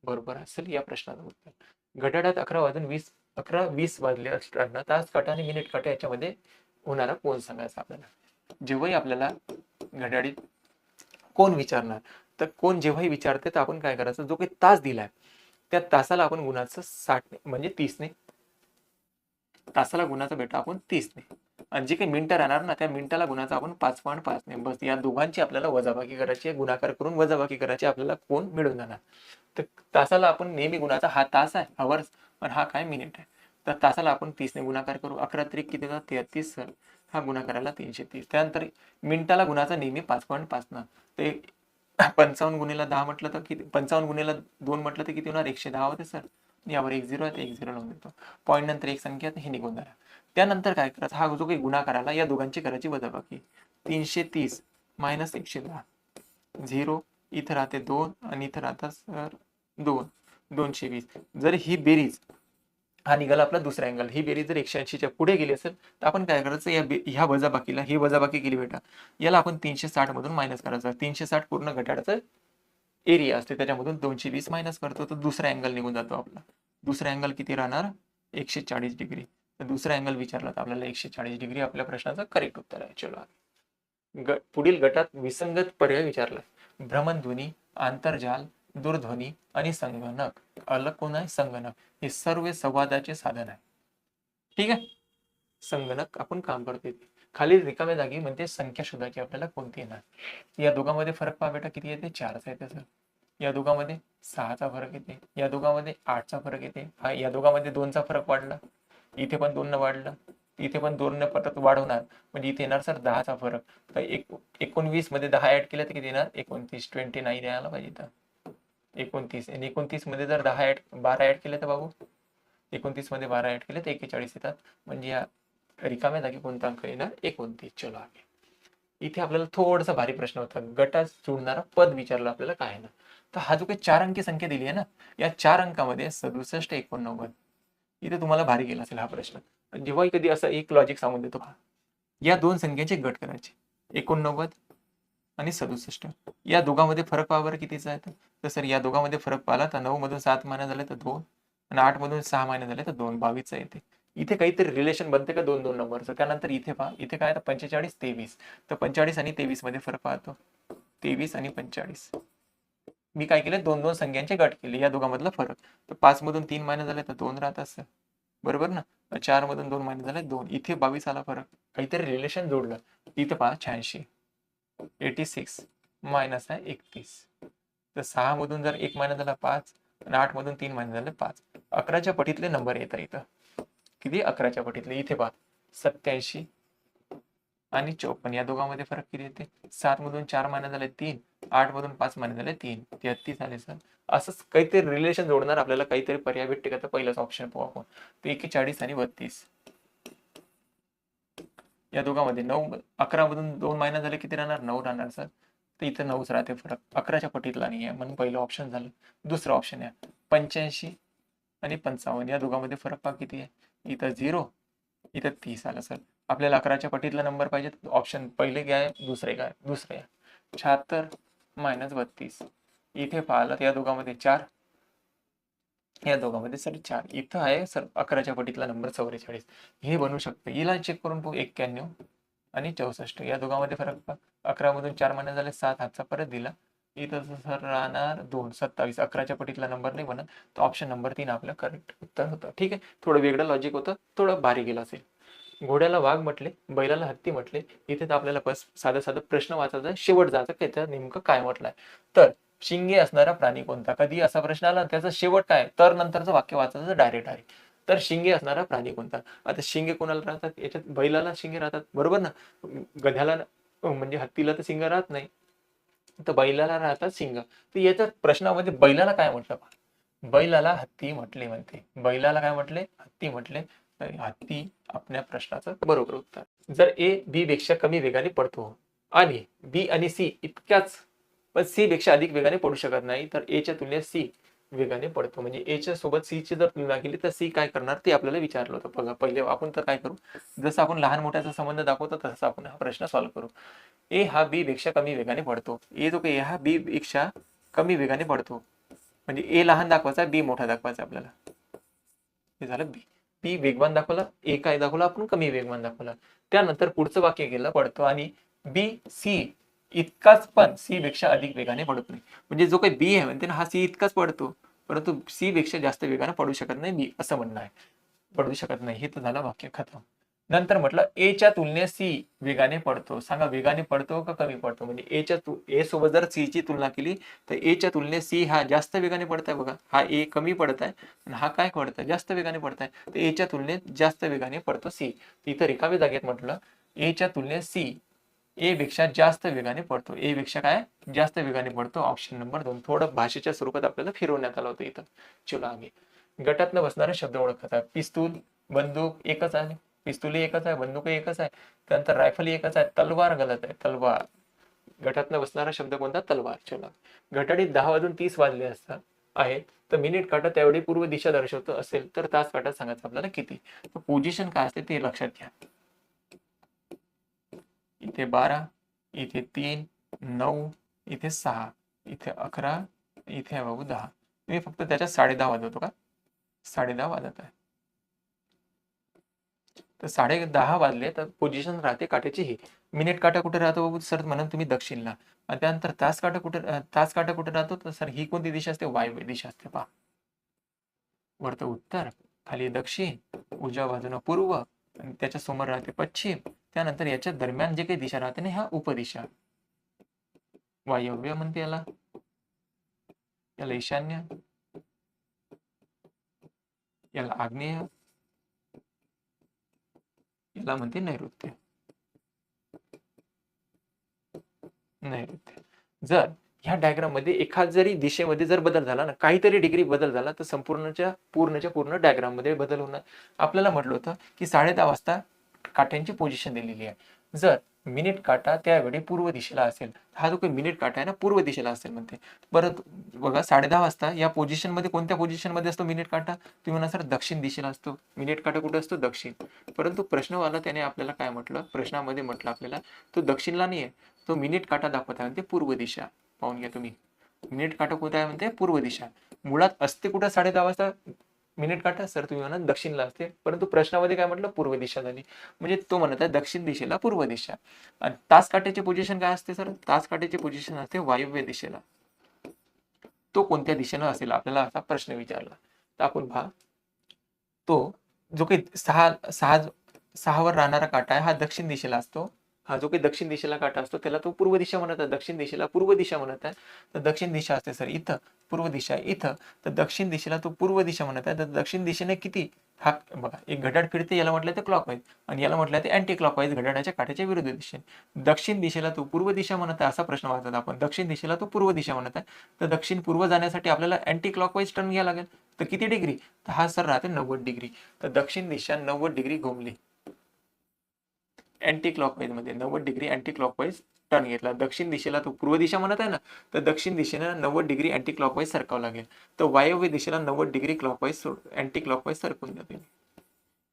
बरोबर असेल या प्रश्नाचं उत्तर. घड्याळात 11:20 वाजले असताना तास काटा आणि मिनिट काटा याच्यामध्ये होणारा कोण सांगायचा आपल्याला. जेव्हाही आपल्याला घड्याळीत कोण विचारणार, तर कोण जेव्हाही विचारते तर आपण काय करायचं, जो काही तास दिलाय त्या तासाला आपण गुणाचं 60 म्हणजे 30 ने, तासाला गुणाचा बेटा आपण 30 ने, आणि जे काही मिनिटं राहणार ना त्या मिनिटाला गुणाचा आपण 5.5 ने. बस या दोघांची आपल्याला वजाबाकी करायची आहे, गुणाकार करून वजाबाकी करायची, आपल्याला कोण मिळून जाणार. तर तासाला आपण नेहमी गुणाचा, हा तास आहे हवर्स, पण हा काय मिनिट आहे. तर तासाला आपण 30 ने गुणाकार करू. 11 त्रिक किती होतात? 33 सर. हा गुणाकाराला 330. त्यानंतर मिनिटाला गुणाचा नेहमी 5.5 ना. ते 55 गुणिले 10 म्हटलं तर किती? 55 गुणिले 2 म्हटलं तर किती होणार? 110 होते सर. यावर 1 0 आहे, तर 1 0 लावून देतो. पॉईंट नंतर एक संख्या हे निघून जाणार. त्यानंतर काय करायचं, हा जो काही गुणाकार आला या दोघांची करायची वजाबाकी. 330 मायनस 110, 0 इथं राहते 2 आणि इथं राहतात सर 2, 220. जर ही बेरीज, हा निघाला आपला दुसरा अँगल, ही बेरीज जर 180च्या पुढे गेली असेल तर आपण काय करायचं, ह्या वजाबाकीला ही वजाबाकी केली बेटा, याला आपण 360 मधून मायनस करायचं. 360 पूर्ण घड्याळाचं एरिया असते, त्याच्यामधून 220 मायनस करतो तर दुसरा अँगल निघून जातो आपला. दुसरा अँगल किती राहणार? 140 डिग्री. तर दुसरा अँगल विचारला तर आपल्याला 140 डिग्री आपल्या प्रश्नाचं करेक्ट उत्तर आहे. चलो पुढील गटात विसंगत पर्याय विचारला. भ्रमणध्वनी, आंतरजाल, दूरध्वनी आणि संगणक. अलग कोण आहे? संगणक. हे सर्व संवादाचे साधन आहे. ठीक आहे. संगणक आपण काम करतो. खाली रिकाम्या जागी म्हणजे संख्या शोधायची आपल्याला, कोणती येणार. या दोघांमध्ये फरक पहा बेटा, किती येते? 4चा येते सर. या दोघांमध्ये 6चा फरक येते, या दोघांमध्ये 8चा फरक येते, या दोघांमध्ये 2चा फरक वाढला, इथे पण 2 न वाढलं, इथे पण 2 न परत वाढवणार, म्हणजे इथे येणार सर 10चा फरक. तर 19 मध्ये 10 ऍड केलं तर किती येणार? 29. 29 यायला पाहिजे तर 29. आणि 29 मध्ये जर 12 ऍड केले तर बाबू, 29 मध्ये 12 ऍड केले तर 41 येतात. म्हणजे या रिकाम्या जागी कोणता अंक येणार? 29. चलो आगे. इथे आपल्याला थोडासा भारी प्रश्न होता, गटात जुळणारा पद विचारलं आपल्याला काय आहे ना. तर हा जो काही 4 अंकी संख्या दिली आहे ना, या 4 अंकामध्ये 67, 89, इथे तुम्हाला भारी गेला असेल हा प्रश्न. जेव्हाही कधी असं एक लॉजिक सांगून देतो, या दोन संख्यांचे गट करायचे, 89 आणि 67. या दोघांमध्ये फरक पहा बरं कितीचा आहे. तर सर या दोघांमध्ये फरक पाहिला तर 9 मधून 7 महिने झाले तर 2, आणि 8 मधून 6 महिने झाले तर 2, 22चा येते. इथे काहीतरी रिलेशन बनते का 2-2 नंबरचं. त्यानंतर इथे पहा, इथे काय तर 45, 23. तर 45 आणि 23 मध्ये फरक पाहतो, 23 आणि 45. मी काय केले, 2-2 संख्यांचे गट केले, या दोघांमधला फरक. तर 5 मधून 3 महिने झाले तर 2 राहतात सर, बरोबर ना. 4 मधून 2 महिने झाले 2, इथे 22 आला फरक, काहीतरी रिलेशन जोडलं. इथे पहा 86, 86 मायनस आहे 31. तर 6 मधून जर 1 महिना झाला 5, आणि 8 मधून 3 महिने झाले 5. 11च्या पटीतले नंबर येतात इथं. किती? 11च्या पटीतले. इथे पहा 87, आणि 54 या दोघांमध्ये फरक किती येते? 7 मधून 4 महिने झाले 3, 8 मधून 5 महिने झाले 3, 33 आले सर. असंच काहीतरी रिलेशन जोडणार आपल्याला काहीतरी पर्याय भेटते का? तर पहिलाच ऑप्शन पाहू आपण. 41 आणि 32 या दोघांमध्ये 11 मधून 2 महिने झाले किती राहणार? 9 राहणार सर. तर इथं 9च राहते फरक. 11च्या पटीतला नाही आहे म्हणून पहिलं ऑप्शन झालं. दुसरं ऑप्शन आहे 85 आणि 55 या दोघांमध्ये फरक पहा किती आहे? इथं 0, इथं 30 आलं सर. आपल्याला 11च्या पटीतला नंबर पाहिजे. ऑप्शन पहिले काय? दुसरे काय? दुसरे आहे. 76 मायनस 32 इथे पाहिलं तर या दोघांमध्ये 4, या दोघांमध्ये सर 4. इथं आहे सर 11च्या पटीतला नंबर 44. हे बनू शकतं. हिला चेक करून पाहू. 91 आणि 64 या दोघांमध्ये फरक पहा. 11 मधून 4 महिने झाले 7, हातचा परत दिला. इथं सर राहणार 2, 27. 11च्या पटीतला नंबर नाही बनत. तर ऑप्शन नंबर 3 आपलं करेक्ट उत्तर होतं. ठीक आहे. थोडं वेगळं लॉजिक होतं, थोडं भारी गेलं असेल. घोड्याला वाघ म्हटले, बैलाला हत्ती म्हटले. इथे तर आपल्याला बस साधा साधा प्रश्न वाचायचा, शेवट जायचं की त्याचं नेमकं काय म्हटलंय. तर शिंगे असणारा प्राणी कोणता? कधी असा प्रश्न आला त्याचा शेवट काय? तर नंतरचं वाक्य वाचायचं डायरेक्ट आहे. तर शिंगे असणारा प्राणी कोणता? आता शिंगे कोणाला राहतात? याच्यात बैलाला शिंगे राहतात, बरोबर ना? गध्याला म्हणजे हत्तीला तर शिंग राहत नाही, तर बैलाला राहतात शिंग. तर याच्या प्रश्नामध्ये बैलाला काय म्हटलं? बैलाला हत्ती म्हटले म्हणते. बैलाला काय म्हटले? हत्ती म्हटले. तर हत्ती आपल्या प्रश्नाचं बरोबर उत्तर. जर ए बी पेक्षा कमी वेगाने पडतो आणि बी आणि सी इतक्याच पण सी पेक्षा अधिक वेगाने पडू शकत नाही, तर ए च्या तुलनेत सी वेगाने पडतो. म्हणजे ए च्या सोबत सी ची जर तुलना केली तर सी काय करणार ते आपल्याला विचारलं होतं. बघा पहिले आपण तर काय करू, जसं आपण लहान मोठ्याचा संबंध दाखवतो तसं आपण हा प्रश्न सॉल्व्ह करू. ए हा बी पेक्षा कमी वेगाने पडतो. ए जो काही हा बी पेक्षा कमी वेगाने पडतो. म्हणजे ए लहान दाखवायचा, बी मोठा दाखवायचा आपल्याला. हे झालं बी. बी वेगवान दाखवला, ए काय दाखवला आपण? कमी वेगवान दाखवला. त्यानंतर पुढचं वाक्य केलं पडतो आणि बी सी इतकाच पण सी पेक्षा अधिक वेगाने पडत नाही. म्हणजे जो काही बी आहे म्हणते ना हा सी इतकाच पडतो, परंतु सी पेक्षा जास्त वेगाने पडू शकत नाही बी, असं म्हणणं आहे. पडू शकत नाही. हे तर झालं वाक्य खतम. नंतर म्हटलं ए च्या तुलनेत सी वेगाने पडतो. सांगा वेगाने पडतो का कमी पडतो? म्हणजे ए सोबत जर सी ची तुलना केली तर ए च्या तुलनेत सी हा जास्त वेगाने पडत आहे. बघा हा ए कमी पडत आहे आणि हा काय पडत आहे? जास्त वेगाने पडत आहे. तर ए च्या तुलनेत जास्त वेगाने पडतो सी. इथं रिकाम्या जागेत म्हटलं ए च्या तुलनेत सी ए पेक्षा जास्त वेगाने पडतो. ए पेक्षा काय? जास्त वेगाने पडतो. Option number 2. थोडं भाषेच्या स्वरूपात आपल्याला फिरवण्यात आलं होतं इथं. चलो आम्ही गटातनं बसणारे शब्द ओळखत आहे. पिस्तूल, बंदूक एकच आहे. पिस्तुली एकच आहे, बंदूकही एकच आहे. त्यानंतर रायफल एकच आहे. तलवार गलत आहे. तलवार गटातनं बसणारा शब्द कोणता? तलवार. चला घड्याळीत 10 वाजून 30 वाजले असतात आहेत, तर मिनिट काटा त्यावेळी पूर्व दिशा दर्शवतो असेल तर तास काटा सांगायचं आपल्याला किती. तर पोझिशन काय असते ते लक्षात घ्या. इथे 12, इथे 3, 9, इथे 6, इथे 11, इथे आहे बाबू 10. तुम्ही फक्त त्याच्यात 10:30 वाजवतो का? 10:30 वाजत आहे. तर 10:30 वाजले तर पोझिशन राहते काट्याची ही. मिनिट काटा कुठे राहतो बाबू? सर म्हणून तुम्ही दक्षिणला. आणि त्यानंतर तास काटा कुठे राहतो? तर सर ही कोणती दिशा असते? वायव्य दिशा असते. पहा वरतं उत्तर, खाली दक्षिण, उजव्या बाजूला पूर्व आणि त्याच्या समोर राहते पश्चिम. त्यानंतर याच्या दरम्यान जे काही दिशा राहते ना ह्या उपदिशा. वायव्य म्हणते याला, याला ईशान्य, याला आग्नेय, याला म्हणते नैऋत्य. नैऋत्य. जर ह्या डायग्राम मध्ये एखाद जरी दिशेमध्ये जर बदल झाला ना, काहीतरी डिग्री बदल झाला तर संपूर्णच्या पूर्ण डायग्राम मध्ये बदल होणार. आपल्याला म्हटलं होतं की 10:30 वाजता काट्यांची पोझिशन दिलेली आहे. जर मिनिट काटा त्यावेळी पूर्व दिशेला असेल, हा जो काही मिनिट काटा आहे ना पूर्व दिशेला असेल म्हणते. परत बघा 10:30 वाजता या पोझिशन मध्ये कोणत्या पोझिशन मध्ये असतो मिनिट काटा? तुम्ही म्हणा सर दक्षिण दिशेला असतो. मिनिट काटा कुठे असतो? दक्षिण. परंतु प्रश्नवाला त्याने आपल्याला काय म्हटलं? प्रश्नामध्ये म्हटलं आपल्याला तो दक्षिणला नाही आहे, तो मिनिट काटा दाखवत आहे म्हणते पूर्व दिशा. पाहून घ्या तुम्ही. मिनिट काटा कुठे आहे म्हणते? पूर्व दिशा. मुळात असते कुठं 10:30 वाजता मिनिट काटा? सर तुम्ही म्हणा दक्षिणला असते, परंतु प्रश्नामध्ये काय म्हटलं? पूर्व दिशा झाली. म्हणजे तो म्हणत आहे दक्षिण दिशेला पूर्व दिशा. आणि तास काट्याची पोझिशन काय असते सर? तास काट्याची पोझिशन असते वायव्य दिशेला. तो कोणत्या दिशेनं असेल आपल्याला असा प्रश्न विचारला. तर आपण पहा तो जो काही सहावर राहणारा काटा आहे हा दक्षिण दिशेला असतो. हा जो काही दक्षिण दिशेला काटा असतो त्याला तो पूर्व दिशा म्हणत आहे. दक्षिण दिशेला पूर्व दिशा म्हणत आहे. तर दक्षिण दिशा असते सर इथं, पूर्व दिशा इथं. तर दक्षिण दिशेला तो पूर्व दिशा म्हणत आहे. तर दक्षिण दिशेने किती हा बघा, एक घड्याळ फिरते याला म्हटलं ते क्लॉकवाईज आणि याला म्हटलं ते अँटी क्लॉकवाईज, घड्याळाच्या काट्याच्या विरुद्ध दिशेने. दक्षिण दिशेला तो पूर्व दिशा म्हणत आहे असा प्रश्न वाचत आपण. दक्षिण दिशेला तो पूर्व दिशा म्हणत आहे, तर दक्षिण पूर्व जाण्यासाठी आपल्याला अँटी क्लॉकवाईज टर्न घ्यायला लागेल. तर किती डिग्री? तर हा सर राहते 90 डिग्री. तर दक्षिण दिशा 90 डिग्री घुमली अँटी क्लॉकवाईज मध्ये, 90 डिग्री अँटी क्लॉकवाईज टर्न घेतला. दक्षिण दिशेला तो पूर्व दिशा म्हणत आहे ना, तर दक्षिण दिशेनं 90 डिग्री अँटी क्लॉकवाईज सरकावं लागेल. तर वायव्य दिशेला 90 डिग्री क्लॉकवाईज अँटी क्लॉकवाईज सरकून जाते.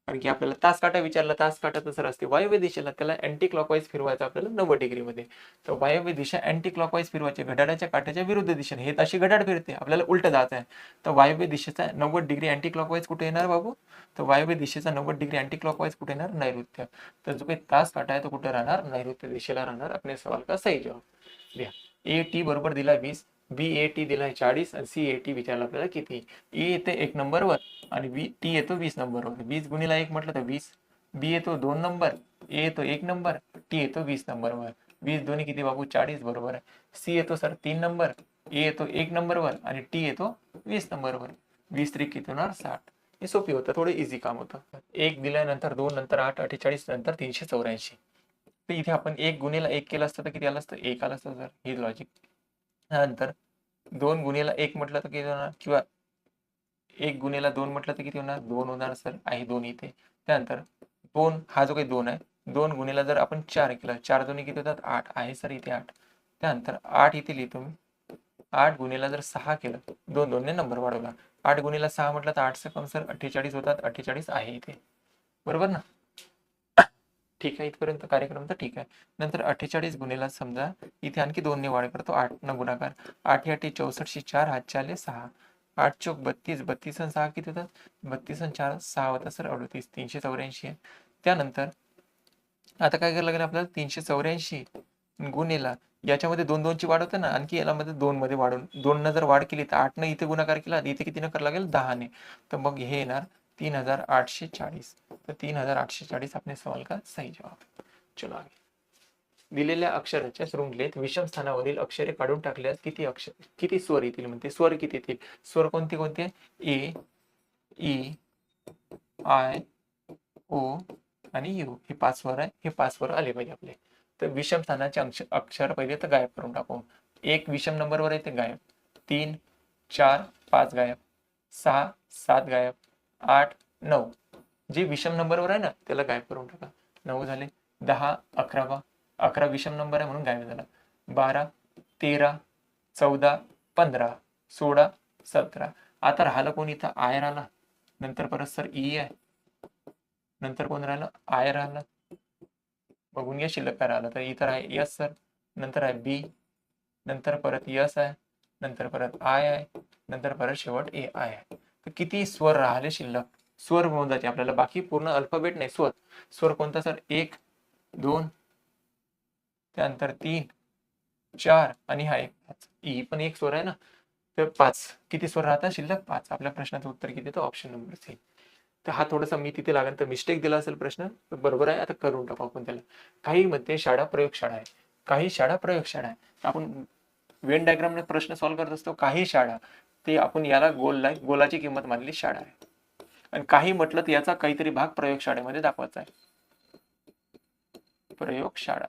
कारण की आपल्याला तास काटा विचारला, तास काटा तर सर असते वायव्य दिशेला, त्याला अँटी क्लॉकवाईज फिरवायचं आपल्याला 90 डिग्रीमध्ये. तर वायव्य दिशा अँटी क्लॉकवाईज फिरवायची घड्याळाच्या काट्याच्या विरुद्ध दिशेने. हे अशी घड्याळ फिरते, आपल्याला उलट जायचं आहे. तर वायव्य दिशेचा 90 डिग्री अँटी क्लॉकवाईज कुठे येणार बाबू? तर वायव्य दिशेचा 90 डिग्री अँटी क्लॉकवाईज कुठे येणार? नैऋत्य. तर जो काही तास काटा आहे तो कुठे राहणार? नैऋत्य दिशेला राहणार. अपने सवाल का सही जवाब द्या. ए टी बरोबर दिला 20, बी ए टी दिलाय 40 आणि सी ए टी विचारला आपल्याला किती. ए येते 1 नंबरवर आणि बी टी येतो 20 नंबरवर. 20 गुणिला 1 म्हटलं तर 20. बी येतो 2 नंबर, ए येतो 1 नंबर, टी येतो 20 नंबरवर. 20 दोन्ही किती बाबू? 40 बरोबर आहे. सी येतो सर 3 नंबर, ए येतो 1 नंबरवर आणि टी येतो 20 नंबरवर. 20 त्रिक किती होणार? 60. हे सोपी होतं, थोडं इझी काम होतं. 1 दिल्यानंतर 2 नंतर 8, 48 नंतर 384. तर इथे आपण 1 गुणिला 1 केलं असतं तर किती आलं असतं? 1 आलं असतं सर. हे लॉजिक. त्यानंतर 2 गुणिला 1 म्हटलं तर किती होणार? किंवा 1 गुणिला 2 म्हटलं तर किती होणार? 2 होणार सर. आहे 2 इथे. त्यानंतर 2, हा जो काही 2 आहे, 2 गुणिला जर आपण 4 केलं, 4 दोन्ही किती होतात? 8 आहे सर इथे 8. त्यानंतर 8 इथे लिहितो मी. 8 गुणिला जर 6 केलं, 2 2 ने नंबर वाढवला. 8 गुणिला 6 म्हटलं तर 8 कम सर 48 होतात. 48 आहे इथे. बरोबर ना? ठीक आहे, इथपर्यंत कार्यक्रम तर ठीक आहे. नंतर 48 गुणिला समजा इथे आणखी 2 ने वाढ करतो, 8 न गुणाकार. 8 8 64 4 हातचे आले 6. 8 चोक 32, 32 आणि 6 किती होतात? 32 आणि 4 6 होता सर 38, 384 आहे. त्यानंतर आता काय करायला लागेल आपल्याला? 384 गुणिला याच्यामध्ये 2 2 ची वाढ होते ना, आणखी याला मध्ये 2 मध्ये वाढून 2 न जर वाढ केली तर 8 न इथे गुणाकार केला, इथे किती न करावं लागेल? 10 ने. तर मग हे येणार 3840. तर 3840 आपने सवाल का सही जवाब. चलो आगे. दिलेल्या अक्षराच्या शृंखलेत विषम स्थानावरील अक्षरे काढून टाकल्यास किती स्वर येतील म्हणते. स्वर किती येतील? स्वर कोणते कोणते? ए, ई, आय, ओ आणि यू. हे 5 स्वर आहे. हे 5 स्वर आले पाहिजे आपले. तर विषम स्थानाचे अक्षर पहिले तर गायब करून टाकू. 1 विषम नंबरवर आहे ते गायब, 3 4 5 गायब, 6 7 गायब, 8 9. जे विषम नंबरवर आहे ना त्याला गायब करून टाका. 9 झाले. 10 11. 11 विषम नंबर आहे म्हणून गायब झाला. 12 13 14 15 16 17. आता राहिलं कोण इथं? आय राहिला. नंतर परत सर ई आहे. नंतर कोण राहिलं? आय राहिलं. बघून घ्या शिल्लक काय राहिलं. तर इथं आहे यस सर, नंतर आहे बी, नंतर परत यस आहे, नंतर परत आय आहे, नंतर परत शेवट ए आय आहे. तर किती स्वर राहिले शिल्लक? स्वर मोजायचे आपल्याला, बाकी पूर्ण अल्फाबेट नाही, स्वर. स्वर कोणता सर? 1 2, त्यानंतर 3 4 आणि हा 1 5. ई पण एक स्वर आहे ना, तर 5. किती स्वर राहतात शिल्लक? 5. आपल्या प्रश्नाचं उत्तर किती? तर ऑप्शन नंबर सी. तर हा थोडासा मी तिथे लागेल तर मिस्टेक दिला असेल प्रश्न, बरोबर आहे. आता करून टाकू आपण त्याला. काही मध्ये शाळा प्रयोगशाळा आहे, काही शाळा प्रयोगशाळा आहे. आपण वेन डायग्रामने प्रश्न सॉल्व्ह करत असतो. काही शाळा ते आपण याला गोलाची किंमत मानली शाळा आहे, आणि काही म्हटलं तर याचा काहीतरी भाग प्रयोगशाळेमध्ये दाखवायचा आहे. प्रयोगशाळा.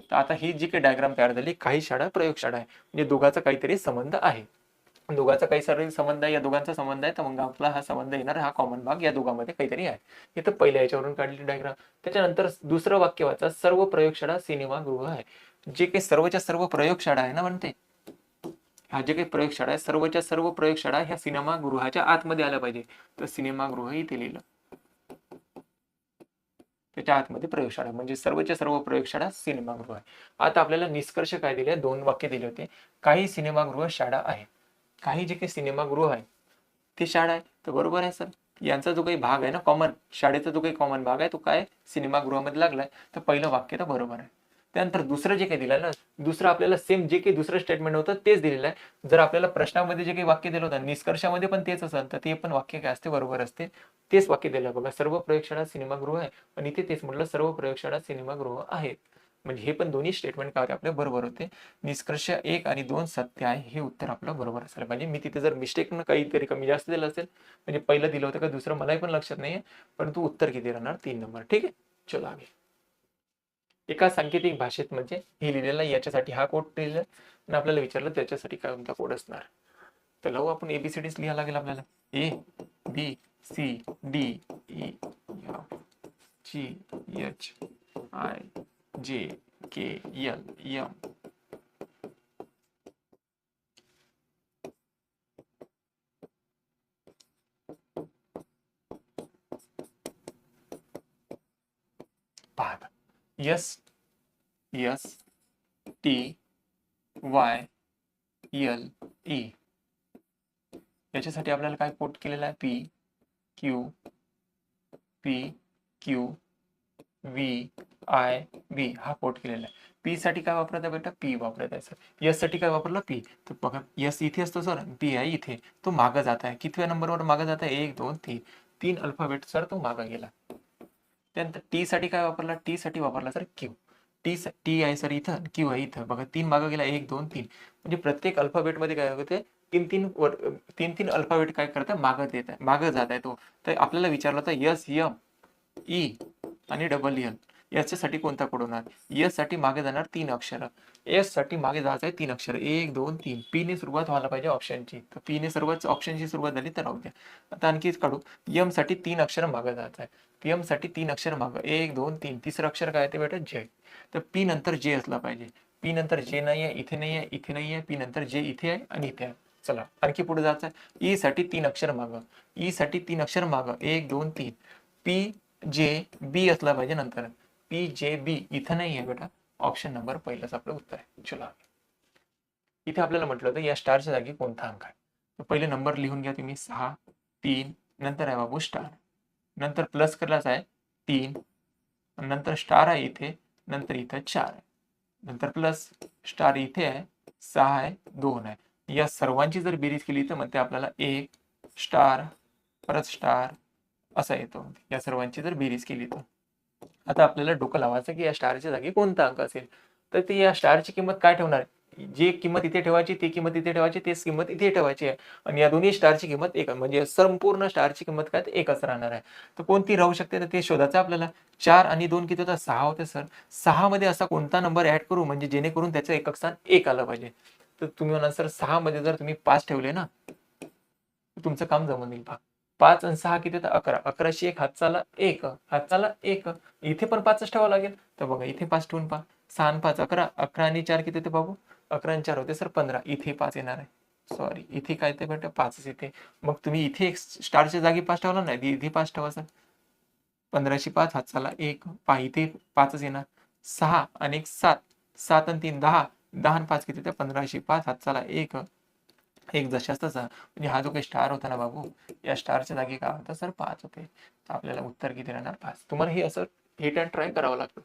तर आता ही जी काही डायग्राम तयार झाली, काही शाळा प्रयोगशाळा आहे, म्हणजे दोघांचा काहीतरी संबंध आहे. दोघांचा काही सर्व संबंध आहे, या दोघांचा संबंध आहे, तर मग आपला हा संबंध येणार, हा कॉमन भाग या दोघांमध्ये काहीतरी आहे. हे तर पहिल्या याच्यावरून काढलेली डायग्राम. त्याच्यानंतर दुसरं वाक्य वाचा, सर्व प्रयोगशाळा सिनेमागृह आहे. जे काही सर्वच्या सर्व प्रयोगशाळा आहे ना म्हणते, हा जे काही प्रयोगशाळा आहे, सर्वच्या सर्व प्रयोगशाळा ह्या सिनेमागृहाच्या आतमध्ये आल्या पाहिजे. तर सिनेमागृह इथे लिहिलं, त्याच्या आतमध्ये प्रयोगशाळा, म्हणजे सर्वच्या सर्व प्रयोगशाळा सिनेमागृह आहे. आता आपल्याला निष्कर्ष काय दिले? 2 वाक्य दिले होते. काही सिनेमागृह शाळा आहे. काही जे काही सिनेमागृह आहे ते शाळा आहे, तर बरोबर आहे सर. यांचा जो काही भाग आहे ना कॉमन, शाळेचा जो काही कॉमन भाग आहे तो काय सिनेमागृहामध्ये लागलाय, तर पहिलं वाक्य तर बरोबर आहे. त्यानंतर दुसरं जे काही दिलं ना, दुसरं आपल्याला सेम जे काही दुसरं स्टेटमेंट होतं तेच दिलेलं आहे. जर आपल्याला प्रश्नामध्ये जे काही वाक्य दिलं होतं निष्कर्षामध्ये पण तेच असेल तर ते पण वाक्य काय असते? बरोबर असते. तेच वाक्य दिलं बघा, सर्व प्रयोगशाळा सिनेमागृह आहे, आणि इथे तेच म्हटलं सर्व प्रयोगशाळा सिनेमागृह आहेत. म्हणजे हे पण दोन्ही स्टेटमेंट काय होते आपले बरोबर होते. निष्कर्ष 1 आणि 2 सत्य आहे, हे उत्तर आपलं बरोबर असायला पाहिजे. मी तिथे जर मिस्टेकनं काहीतरी कमी जास्त दिलं असेल, म्हणजे पहिलं दिलं होतं का दुसरं मलाही पण लक्षात नाहीये, परंतु उत्तर किती राहणार 3 नंबर. ठीक आहे, चलो आगे. एका सांकेतिक भाषेत म्हणजे हे लिहिलेलं आहे, याच्यासाठी हा कोड लिहिलेला आणि आपल्याला विचारलं त्याच्यासाठी काय कोणता कोड असणार. तर लावू आपण ABCDs लिहायला लागेल आपल्याला. ABCDEFGHIJKLM. पहा SSTYLE. याच्यासाठी आपल्याला काय कोड केलेला आहे, PQVIB हा कोड केलेला आहे. P साठी काय वापरत आहे बेटा, P वापरत आहे सर. S साठी काय वापरलं, P. तर बघा S इथे असतो सर, P आहे इथे, तो मागं जात आहे. कितव्या नंबरवर मागं जात आहे, 1 2 3, 3 अल्फाबेट सर तो मागं गेला. त्यानंतर T साठी काय वापरला, T साठी वापरला सर Q. T आहे सर इथं, Q आहे इथं, बघा 3 मागं गेला, 1 2 3. म्हणजे प्रत्येक अल्फाबेट मध्ये काय होते, तीन अल्फाबेट काय करतात, मागं येत आहे, मागं जात आहे तो. तर आपल्याला विचारलं होतं SME आणि EL याच्यासाठी कोणता कोड होणार. एस साठी मागे जाणार 3 अक्षर, एस साठी मागे जायचं आहे 3 अक्षर, 1 2 3. P ने सुरुवात व्हायला पाहिजे ऑप्शनची, तर P ने सर्वच ऑप्शनची सुरुवात झाली तर राहू द्या. आता आणखीच काढू. M साठी 3 अक्षर मागे जायचं आहे, M साठी 3 अक्षर मागं, 1 2 3. तिसरं अक्षर काय ते बेटा, J. तर P नंतर J असला पाहिजे. P नंतर J नाही आहे, इथे नाही आहे, इथे नाही आहे. P नंतर J इथे आहे आणि इथे आहे. चला आणखी पुढे जायचं आहे. E साठी 3 अक्षर मागं, E साठी 3 अक्षर मागं, 1 2 3. PJB असला पाहिजे नंतर. PJB इथं नाही आहे बेटा, ऑप्शन नंबर पहिलाच आपलं उत्तर आहे. चला इथे आपल्याला म्हटलं होतं या स्टारच्या जागी कोणता अंक आहे. तर पहिले नंबर लिहून घ्या तुम्ही, 6 3. नंतर आहे बाबू स्टार, नंतर प्लस करायचा आहे 3, नंतर स्टार आहे इथे, नंतर इथं 4 आहे, नंतर प्लस स्टार इथे आहे, 6 आहे, 2 आहे. या सर्वांची जर बेरीज केली तर म्हणते आपल्याला 1 स्टार परत स्टार असा येतो. या सर्वांची जर बेरीज केली तर आता आपल्याला डोकं लावायचं की या स्टारच्या जागी कोणता अंक असेल. तर ती या स्टारची किंमत काय ठेवणार आहे, जी किंमत इथे ठेवायची ती किंमत इथे ठेवायची, तीच किंमत इथे ठेवायची आहे. आणि या दोन्ही स्टारची किंमत एक, म्हणजे संपूर्ण स्टारची किंमत काय एकच राहणार आहे. तर कोणती राहू शकते, तर ते शोधायचं आपल्याला. 4 आणि 2 किती होतात, 6 होते सर. 6 मध्ये असा कोणता नंबर ऍड करू म्हणजे जेणेकरून त्याचं एकक स्थान 1 आलं पाहिजे. तर तुम्ही म्हणाल सर 6 मध्ये जर तुम्ही 5 ठेवले ना, तुमचं काम जमून येईल. 5 आणि 6 किती होतं, 11. 11शी 1 हातचाला 1, हातचाला 1. इथे पण 5च ठेवावं लागेल. तर बघा इथे 5 ठेवून पहा. 6 आणि 5 11, 11 आणि 4 किती होते बाबू, 11 आणि 4 होते सर 15. इथे 5 येणार आहे, सॉरी इथे काय ते बेटा 5च येते. मग तुम्ही इथे स्टारच्या जागी 5 ठेवला नाही, इथे 5 ठेवा सर. 15शी 5 हातचाला 1, पहा इथे 5च येणार. 6 आणि 1 7, 7 आणि 3 10, 10 आणि 5 किती होते, 15शी 5 हातचाला 1, एक जशाच तसा. म्हणजे हा जो काही स्टार होता ना बाबू, या स्टारच्या जागी काय होता सर 5 होते. आपल्याला उत्तर किती राहणार, 5. तुम्हाला हे असं हिट अँड ट्राय करावं लागतं.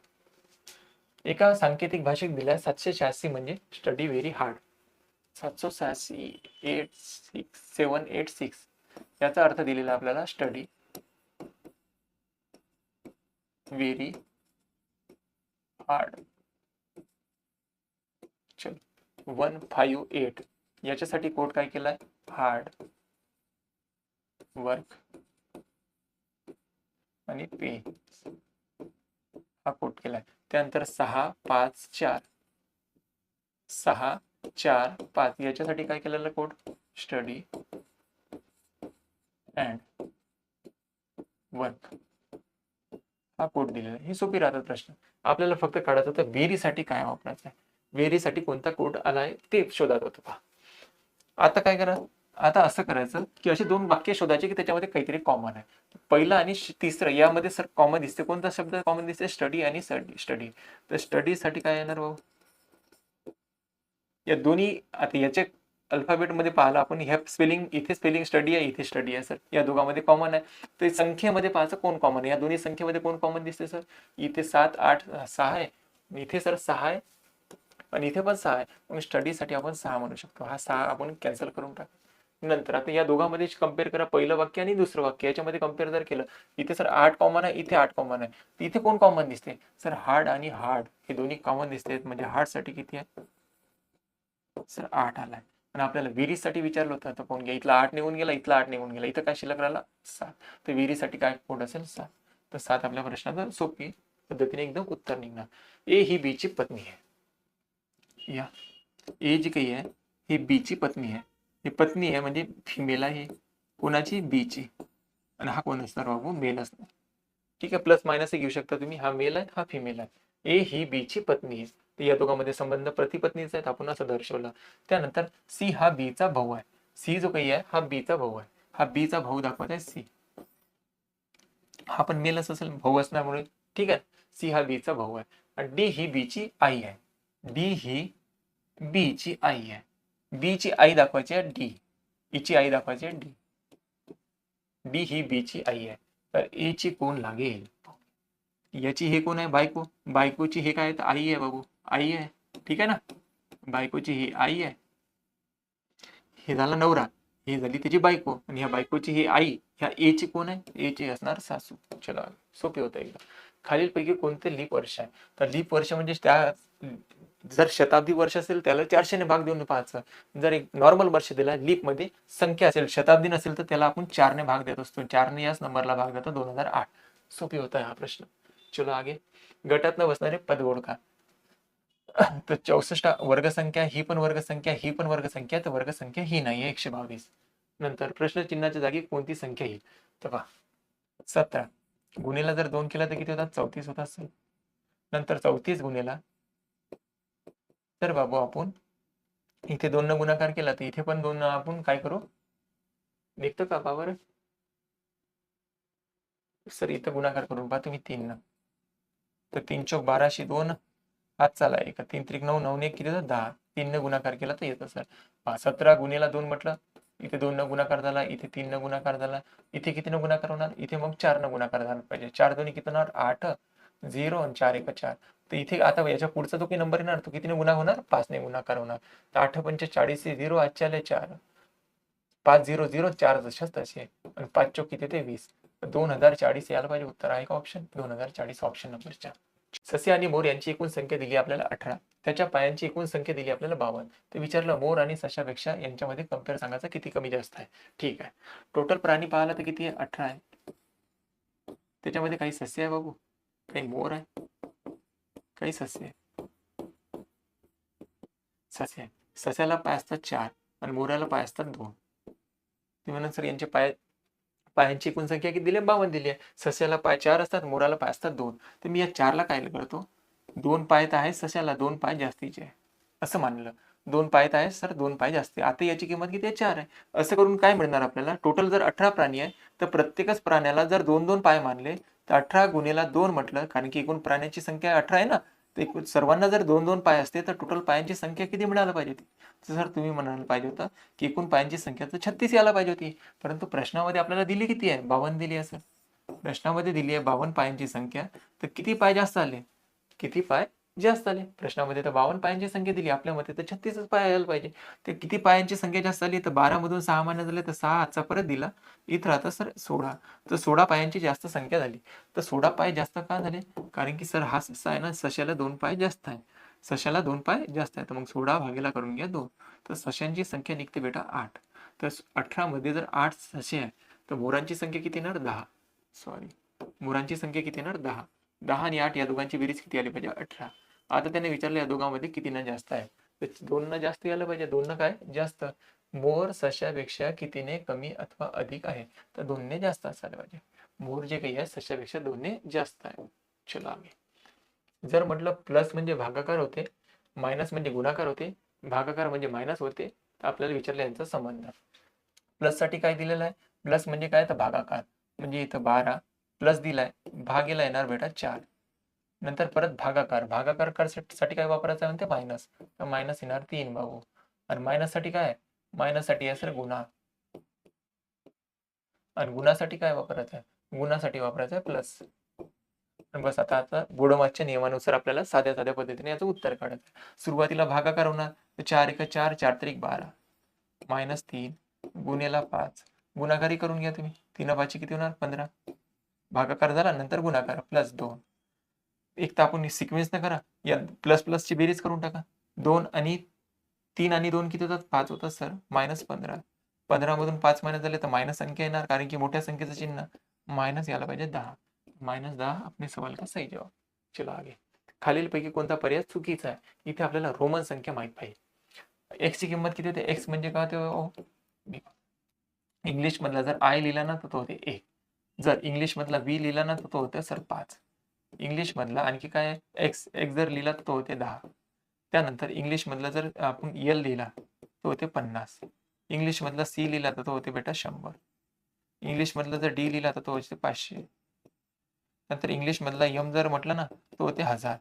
एका सांकेतिक भाषेत दिल्या 786 म्हणजे स्टडी व्हेरी हार्ड. 786 786 याचा अर्थ दिलेला आपल्याला स्टडी व्हेरी हार्ड. चल 158 याच्यासाठी कोड काय केलाय, हार्ड वर्क आणि पे हा कोड केलाय. त्यानंतर 6 5 4, 6 4 5 याच्यासाठी काय केलेला कोड, स्टडी अँड वर्क हा कोड दिलेला आहे. ही सोपी राहतात प्रश्न. आपल्याला फक्त काढायचं होतं बेरीसाठी काय वापरायचं आहे, बेरीसाठी कोणता कोड आलाय ते शोधात होतं. पहा आता काय करा, आता असं करायचं की असे 2 वाक्य शोधायचे की त्याच्यामध्ये काहीतरी कॉमन आहे. पहिलं आणि तिसरं यामध्ये सर कॉमन दिसते, कोणता शब्द कॉमन दिसते, स्टडी आणि स्टडी. तर स्टडी साठी काय येणार भाऊ, या दोन्ही आता याचे अल्फाबेट मध्ये पाहिलं आपण, ह्या स्पेलिंग इथे स्पेलिंग स्टडी आहे, इथे स्टडी आहे सर, या दोघांमध्ये कॉमन आहे. तर संख्येमध्ये पाहायचं कोण कॉमन आहे, या दोन्ही संख्येमध्ये कोण कॉमन दिसते सर, इथे 7 8 6 आहे, इथे सर 6 आहे आणि इथे पण 6 आहे. मग स्टडी साठी आपण 6 म्हणू शकतो. हा 6 आपण कॅन्सल करून टाक. नंतर आता या दोघांमध्ये कम्पेअर करा, पहिलं वाक्य आणि दुसरं वाक्य, याच्यामध्ये कम्पेअर जर केलं, इथे सर 8 कॉमन आहे, इथे 8 कॉमन आहे, तर इथे कोण कॉमन दिसते? सर हार्ड आणि हार्ड हे दोन्ही कॉमन दिसतात, म्हणजे हार्ड साठी किती आहे? सर 8 आलाय. आणि आपल्याला विहिरीसाठी विचारलं होतं, तर कोण घ्या, इथला 8 निघून गेला, इथला 8 निघून गेला, इथं काय शिल्लक राहिला? 7. तर विहिरीसाठी काय कोड असेल? 7. तर 7 आपल्या प्रश्नाचं सोपी पद्धतीने एकदम उत्तर निघणार. ए ही बी ची पत्नी आहे. या ए जी काही आहे ही बी ची पत्नी आहे. ही पत्नी आहे म्हणजे फिमेल आहे. कोणाची? बी ची. आणि हा कोण असणार बाबू? मेल असणार. ठीक आहे, प्लस मायनस घेऊ शकता तुम्ही, हा मेल आहे, हा फिमेल आहे. ए ही बी ची पत्नी आहे, तर या दोघांमध्ये संबंध प्रतिपत्नीचा आहेत, आपण असं दर्शवला. त्यानंतर सी हा बी चा भाऊ आहे. सी जो काही आहे हा बी चा भाऊ आहे, हा बी चा भाऊ दाखवत आहे सी, हा पण मेलच असेल भाऊ असल्यामुळे. ठीक आहे, सी हा बी चा भाऊ आहे. आणि डी ही बी ची आई आहे. डी ही बी ची आई आहे. बी ची आई दाखवायची आहे डी, हिची आई दाखवायची आहे डी. डी ही बी ची आई आहे, तर ए ची कोण लागेल? याची हे कोण आहे? बायको. बायकोची हे काय आहे? तर आई आहे बाबू, आई आहे. ठीक आहे ना, बायकोची ही आई आहे, हे झाला नवरा, ही झाली त्याची बायको, आणि ह्या बायकोची ही आई, ह्या ए ची कोण आहे? ए ची असणार सासू. चला, सोपे होतं एकदम. खालीलपैकी कोणते लीप वर्ष आहे? तर लीप वर्ष म्हणजे त्या, जर शताब्दी वर्ष असेल त्याला 400 ने भाग देऊन पाहायचं. जर एक नॉर्मल वर्ष दिला, लीप मध्ये संख्या असेल, शताब्दी नसेल, तर त्याला आपण 4 ने भाग देत असतो. 4 ने याच नंबरला भाग देतो, 2008. सोपी होता हा प्रश्न. चलो आगे. गटात न बसणारे पद ओळखा. तर 64 वर्गसंख्या, ही पण वर्गसंख्या, ही पण वर्गसंख्या, तर वर्गसंख्या ही नाही आहे 122. नंतर प्रश्न चिन्हाच्या जागी कोणती संख्या येईल? तर पहा, 17 गुणिला जर 2 केला तर किती होतात? 34 होतात सर. नंतर 34 गुणिला, तर बाबू आपण इथे 2 न गुणाकार केला, तर इथे पण 2 न आपण काय करू? निघतं का पावर? सर इथं गुणाकार करून पहा तुम्ही 3 न, तर 3 चौक 12 2, हात चाला एक, 3 त्रिक 9, 9 1 किती होतं? 10. 3 न गुणाकार केला तर येतं सर. 17 गुणिला 2 म्हटलं, इथे 2 न गुणाकार झाला, इथे 3 न गुणाकार झाला, इथे किती न गुणाकार होणार? इथे मग 4 न गुणाकार झाला पाहिजे. 4 दोन्ही किती होणार? 8, 0 आणि 4 1 4. तर इथे आता याच्या पुढचा जो काही नंबर येणार तो कितीने गुणा होणार? 5 ने गुणाकार होणार. तर 8 पंचे 40 0, आजच्या आले 4, 5 0 0, 4 जशाच तसे, आणि 5 चौक किती ते 20. 2040 यायला पाहिजे उत्तर. आहे का ऑप्शन? 2040 option number 4. ससे आणि मोर यांची एकूण संख्या दिली आपल्याला 18, त्याच्या पायांची एकूण संख्या दिली आपल्याला 52. तर विचारलं मोर आणि सशापेक्षा यांच्यामध्ये कम्पेअर सांगायचं किती कमी जास्त आहे. ठीक आहे, टोटल प्राणी पाहिला तर किती आहे? 18 आहे. त्याच्यामध्ये काही सस्य आहे बाबू, काही मोर आहे, काही सस्य आहे. सस्य आहे, सस्याला पाय असतात 4 आणि मोराला पाय असतात 2. ते म्हणून सर यांचे पायांची एकूण संख्या किती दिली आहे? 52 दिली आहे. सस्याला पाय 4 असतात, मोराला पाय असतात 2. तर मी या 4ला काय करतो? 2 पाय तर आहे सस्याला, 2 पाय जास्तीचे आहे असं मानलं. 2 पाय तर आहे सर, 2 पाय जास्त आहे. आता याची किंमत किती आहे? 4 आहे. असं करून काय मिळणार आपल्याला? टोटल जर 18 प्राणी आहे, तर प्रत्येकच प्राण्याला जर 2-2 पाय मानले, तर 18 गुणिला 2 म्हटलं, कारण की एकूण प्राण्याची संख्या 18 आहे ना, तर एकूण सर्वांना जर 2-2 पाय असते, तर टोटल पायांची संख्या किती मिळायला पाहिजे होती? तर सर तुम्ही म्हणायला पाहिजे होतं की एकूण पायांची संख्या तर 36 यायला पाहिजे होती. परंतु प्रश्नामध्ये आपल्याला दिली किती आहे? 52 दिली आहे सर. प्रश्नामध्ये दिली आहे 52 पायांची संख्या, तर किती पाय जास्त आले? किती पाय जास्त आले? प्रश्नामध्ये तर 52 पायांची संख्या दिली, आपल्या मते तर 36च पाय यायला पाहिजे. ते किती पायांची संख्या जास्त आली? तर 12 मधून 6 मान्य झाले, तर 6 हातचा परत दिला, इथं राहतं सर 16. तर 16 पायांची जास्त संख्या झाली. तर 16 पाय जास्त का झाले? कारण की सर हा ससा आहे ना, सशाला 2 पाय जास्त आहे. सशाला 2 पाय जास्त आहे, तर मग 16 भागीला करून घ्या 2. तर सशांची संख्या निघते बेटा 8. तर 18 मध्ये जर 8 ससे आहे, तर मोरांची संख्या किती येणार? 10. सॉरी, मोरांची संख्या किती येणार? 10. 10 आणि 8 या दोघांची बेरीज किती आली पाहिजे? 18. आता त्याने विचारलं या दोघांमध्ये किती न जास्त आहे, तर 2 न जास्त यायला पाहिजे. 2 न काय जास्त? मोर सशापेक्षा कितीने कमी अथवा अधिक आहे? तर 2 ने जास्त असायला पाहिजे. मोर जे काही आहे सशापेक्षा 2 ने जास्त आहे. चला आगे. जर म्हटलं प्लस म्हणजे भागाकार होते, मायनस म्हणजे गुणाकार होते, भागाकार म्हणजे मायनस होते, तर आपल्याला विचारलं यांचा संबंध. प्लस साठी काय दिलेलं आहे? प्लस म्हणजे काय? तर भागाकार. म्हणजे इथं 12 प्लस दिलाय, भागीला येणार बेटा 4. नंतर परत भागाकार, भागाकार साठी काय वापरायचं आहे? म्हणते मायनस, तर मायनस येणार 3 भाऊ. आणि मायनस साठी काय? मायनस साठी आहे सर गुणा. आणि गुणासाठी काय वापरायचं आहे? गुणासाठी वापरायचं आहे प्लस. बस आता बोडोमासच्या नियमानुसार आपल्याला साध्या साध्या पद्धतीने याचं उत्तर काढायचं आहे. सुरुवातीला भागाकार होणार, तर 4 1 4, 4 3 12, -3 गुणेला 5, गुणाकारी करून घ्या तुम्ही, 3 5 किती होणार 15, भागाकार झाला नंतर गुणाकार प्लस 2. एक तर आपण सिक्वेन्स न करा, या प्लस प्लसची बेरीज करून टाका. 2 आणि 3 आणि 2 किती होतात 5 होतात सर, -15. 15 मधून 5 मायनस झाले तर मायनस संख्या येणार, कारण की मोठ्या संख्येचं चिन्ह मायनस यायला पाहिजे 10. -10 अपने सवाल का सही जवाब. चलो आगे. खालीलपैकी कोणता पर्याय चुकीचा आहे? इथे आपल्याला रोमन संख्या माहित पाहिजे. x ची किंमत किती होते? x म्हणजे काय होते? इंग्लिश मधला जर I लिहिला ना तर तो होते 1. जर इंग्लिश मधला v लिहिला ना तर तो होते सर 5. इंग्लिश मधला आणखी काय आहे? x जर लिहिला तर तो होते 10. त्यानंतर इंग्लिश मधला जर आपण l लिहिला तो होते 50. इंग्लिश मधला c लिहिला तर तो होते बेटा 100. इंग्लिश मधला जर d लिहिला तर तो होते 500. नंतर इंग्लिश मधला m जर म्हटलं ना तो होते 1000.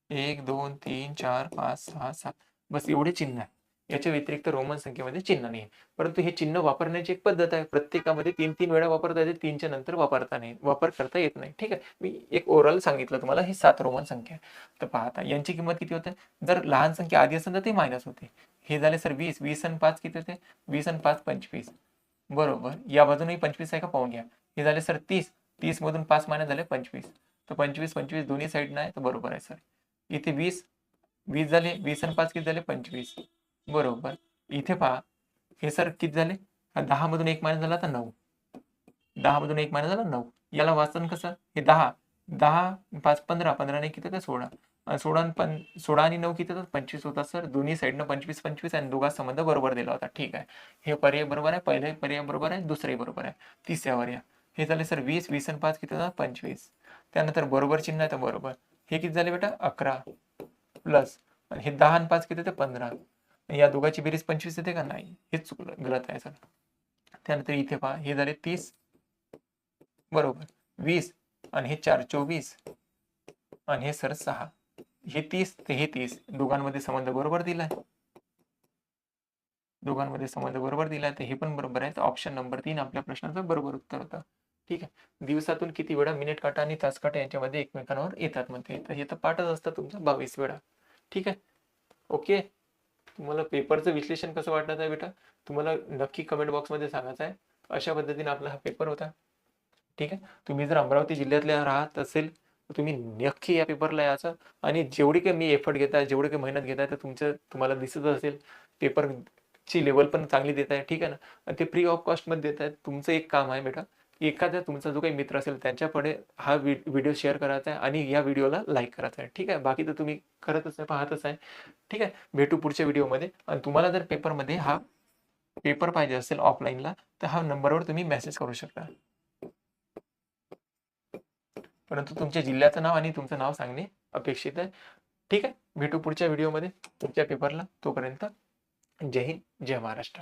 1 2 3 4 5 6 7 बस एवढे चिन्ह आहे. याच्या व्यतिरिक्त रोमन संख्येमध्ये चिन्ह नाही. परंतु हे चिन्ह वापरण्याची एक पद्धत आहे. प्रत्येकामध्ये 3-3 वेळा वापरता येते, 3च्या नंतर वापर करता येत नाही. ठीक आहे. मी एक ओरल सांगितलं तुम्हाला, ही 7 रोमन संख्या आहे. तर पहा आता यांची किंमत किती होते? जर लहान संख्या आधी असेल तर ते मायनस होते. हे झाले सर 20. 20 आणि 5 किती होते? 20 आणि 5 25. बरोबर. या बाजूनही 25 आहे का पाहून घ्या. हे झाले सर 30. 30 मधून 5 मायनस झाले 25. तर 25 दोन्ही साईड नाही तर बरोबर आहे सर. इथे 20 झाले, 20 आणि 5 किती झाले 25. बरोबर. इथे पहा हे सर किती झाले? 10 मधून 1 मायनस झाला तर 9. 10 मधून 1 मायनस झाला 9. याला वाचन कसं? हे 10 5 15 15 ने किती होतं 16. 16 आणि 9 किती होतात 25 होतात सर. दोन्ही साईडनं 25 25 आणि दोघा संबंध बरोबर दिला होता. ठीक आहे. हे पर्याय बरोबर आहे. पहिले पर्याय बरोबर आहे, दुसरे बरोबर आहे. तिसऱ्यावर या. हे झाले सर 20 आणि 5 किती होतात 25. त्यानंतर बरोबर चिन्ह आहे तर बरोबर. हे किती झाले बेटा 11 प्लस हे 10 आणि 5 किती होते 15. या दोघांची बेरीज 25 येते का? नाही. हेच चुकलं, गलत आहे सर. त्यानंतर इथे पहा हे झाले 30 बरोबर 20 आणि हे 4 24 आणि हे सर 6. हे 30 ते हे 30 दोघांमध्ये संबंध बरोबर दिलाय. दोघांमध्ये संबंध बरोबर दिलाय तर हे पण बरोबर आहे. तर ऑप्शन नंबर 3 आपल्या प्रश्नाचं बरोबर उत्तर होतं. ठीक आहे. दिवसातून किती वेळा मिनिट काटा आणि तास काटा यांच्यामध्ये एकमेकांवर येतात म्हणते. तर हे तर पाठच असतं तुमचं 22 वेळा. ठीक आहे. ओके. तुम्हाला पेपरचं विश्लेषण कसं वाटत आहे बेटा? तुम्हाला नक्की कमेंट बॉक्समध्ये सांगायचं आहे. अशा पद्धतीने आपला हा पेपर होता. ठीक आहे. तुम्ही जर अमरावती जिल्ह्यातल्या राहत असेल तर तुम्ही नक्की या पेपरला यायचं आणि जेवढी काही मी एफर्ट घेत आहे, जेवढी काही मेहनत घेत आहे, तर तुम्हाला दिसत असेल पेपरची लेवल पण चांगली देत आहे. ठीक आहे ना. आणि ते फ्री ऑफ कॉस्टमध्ये देत आहेत. तुमचं एक काम आहे बेटा, एखादा तुमचा जो काही मित्र असेल त्यांच्याकडे हा व्हिडिओ शेअर करायचा आहे आणि या व्हिडिओला लाईक करायचा आहे. ठीक आहे. बाकी तर तुम्ही करतच आहे, पाहतच आहे. ठीक आहे. भेटू पुढच्या व्हिडिओमध्ये. आणि तुम्हाला जर पेपरमध्ये हा पेपर पाहिजे असेल ऑफलाईनला तर हा नंबरवर तुम्ही मेसेज करू शकता. परंतु तुमच्या जिल्ह्याचं नाव आणि तुमचं नाव सांगणे अपेक्षित आहे. ठीक आहे. भेटू पुढच्या व्हिडिओमध्ये तुमच्या पेपरला. तोपर्यंत जय हिंद, जय महाराष्ट्र.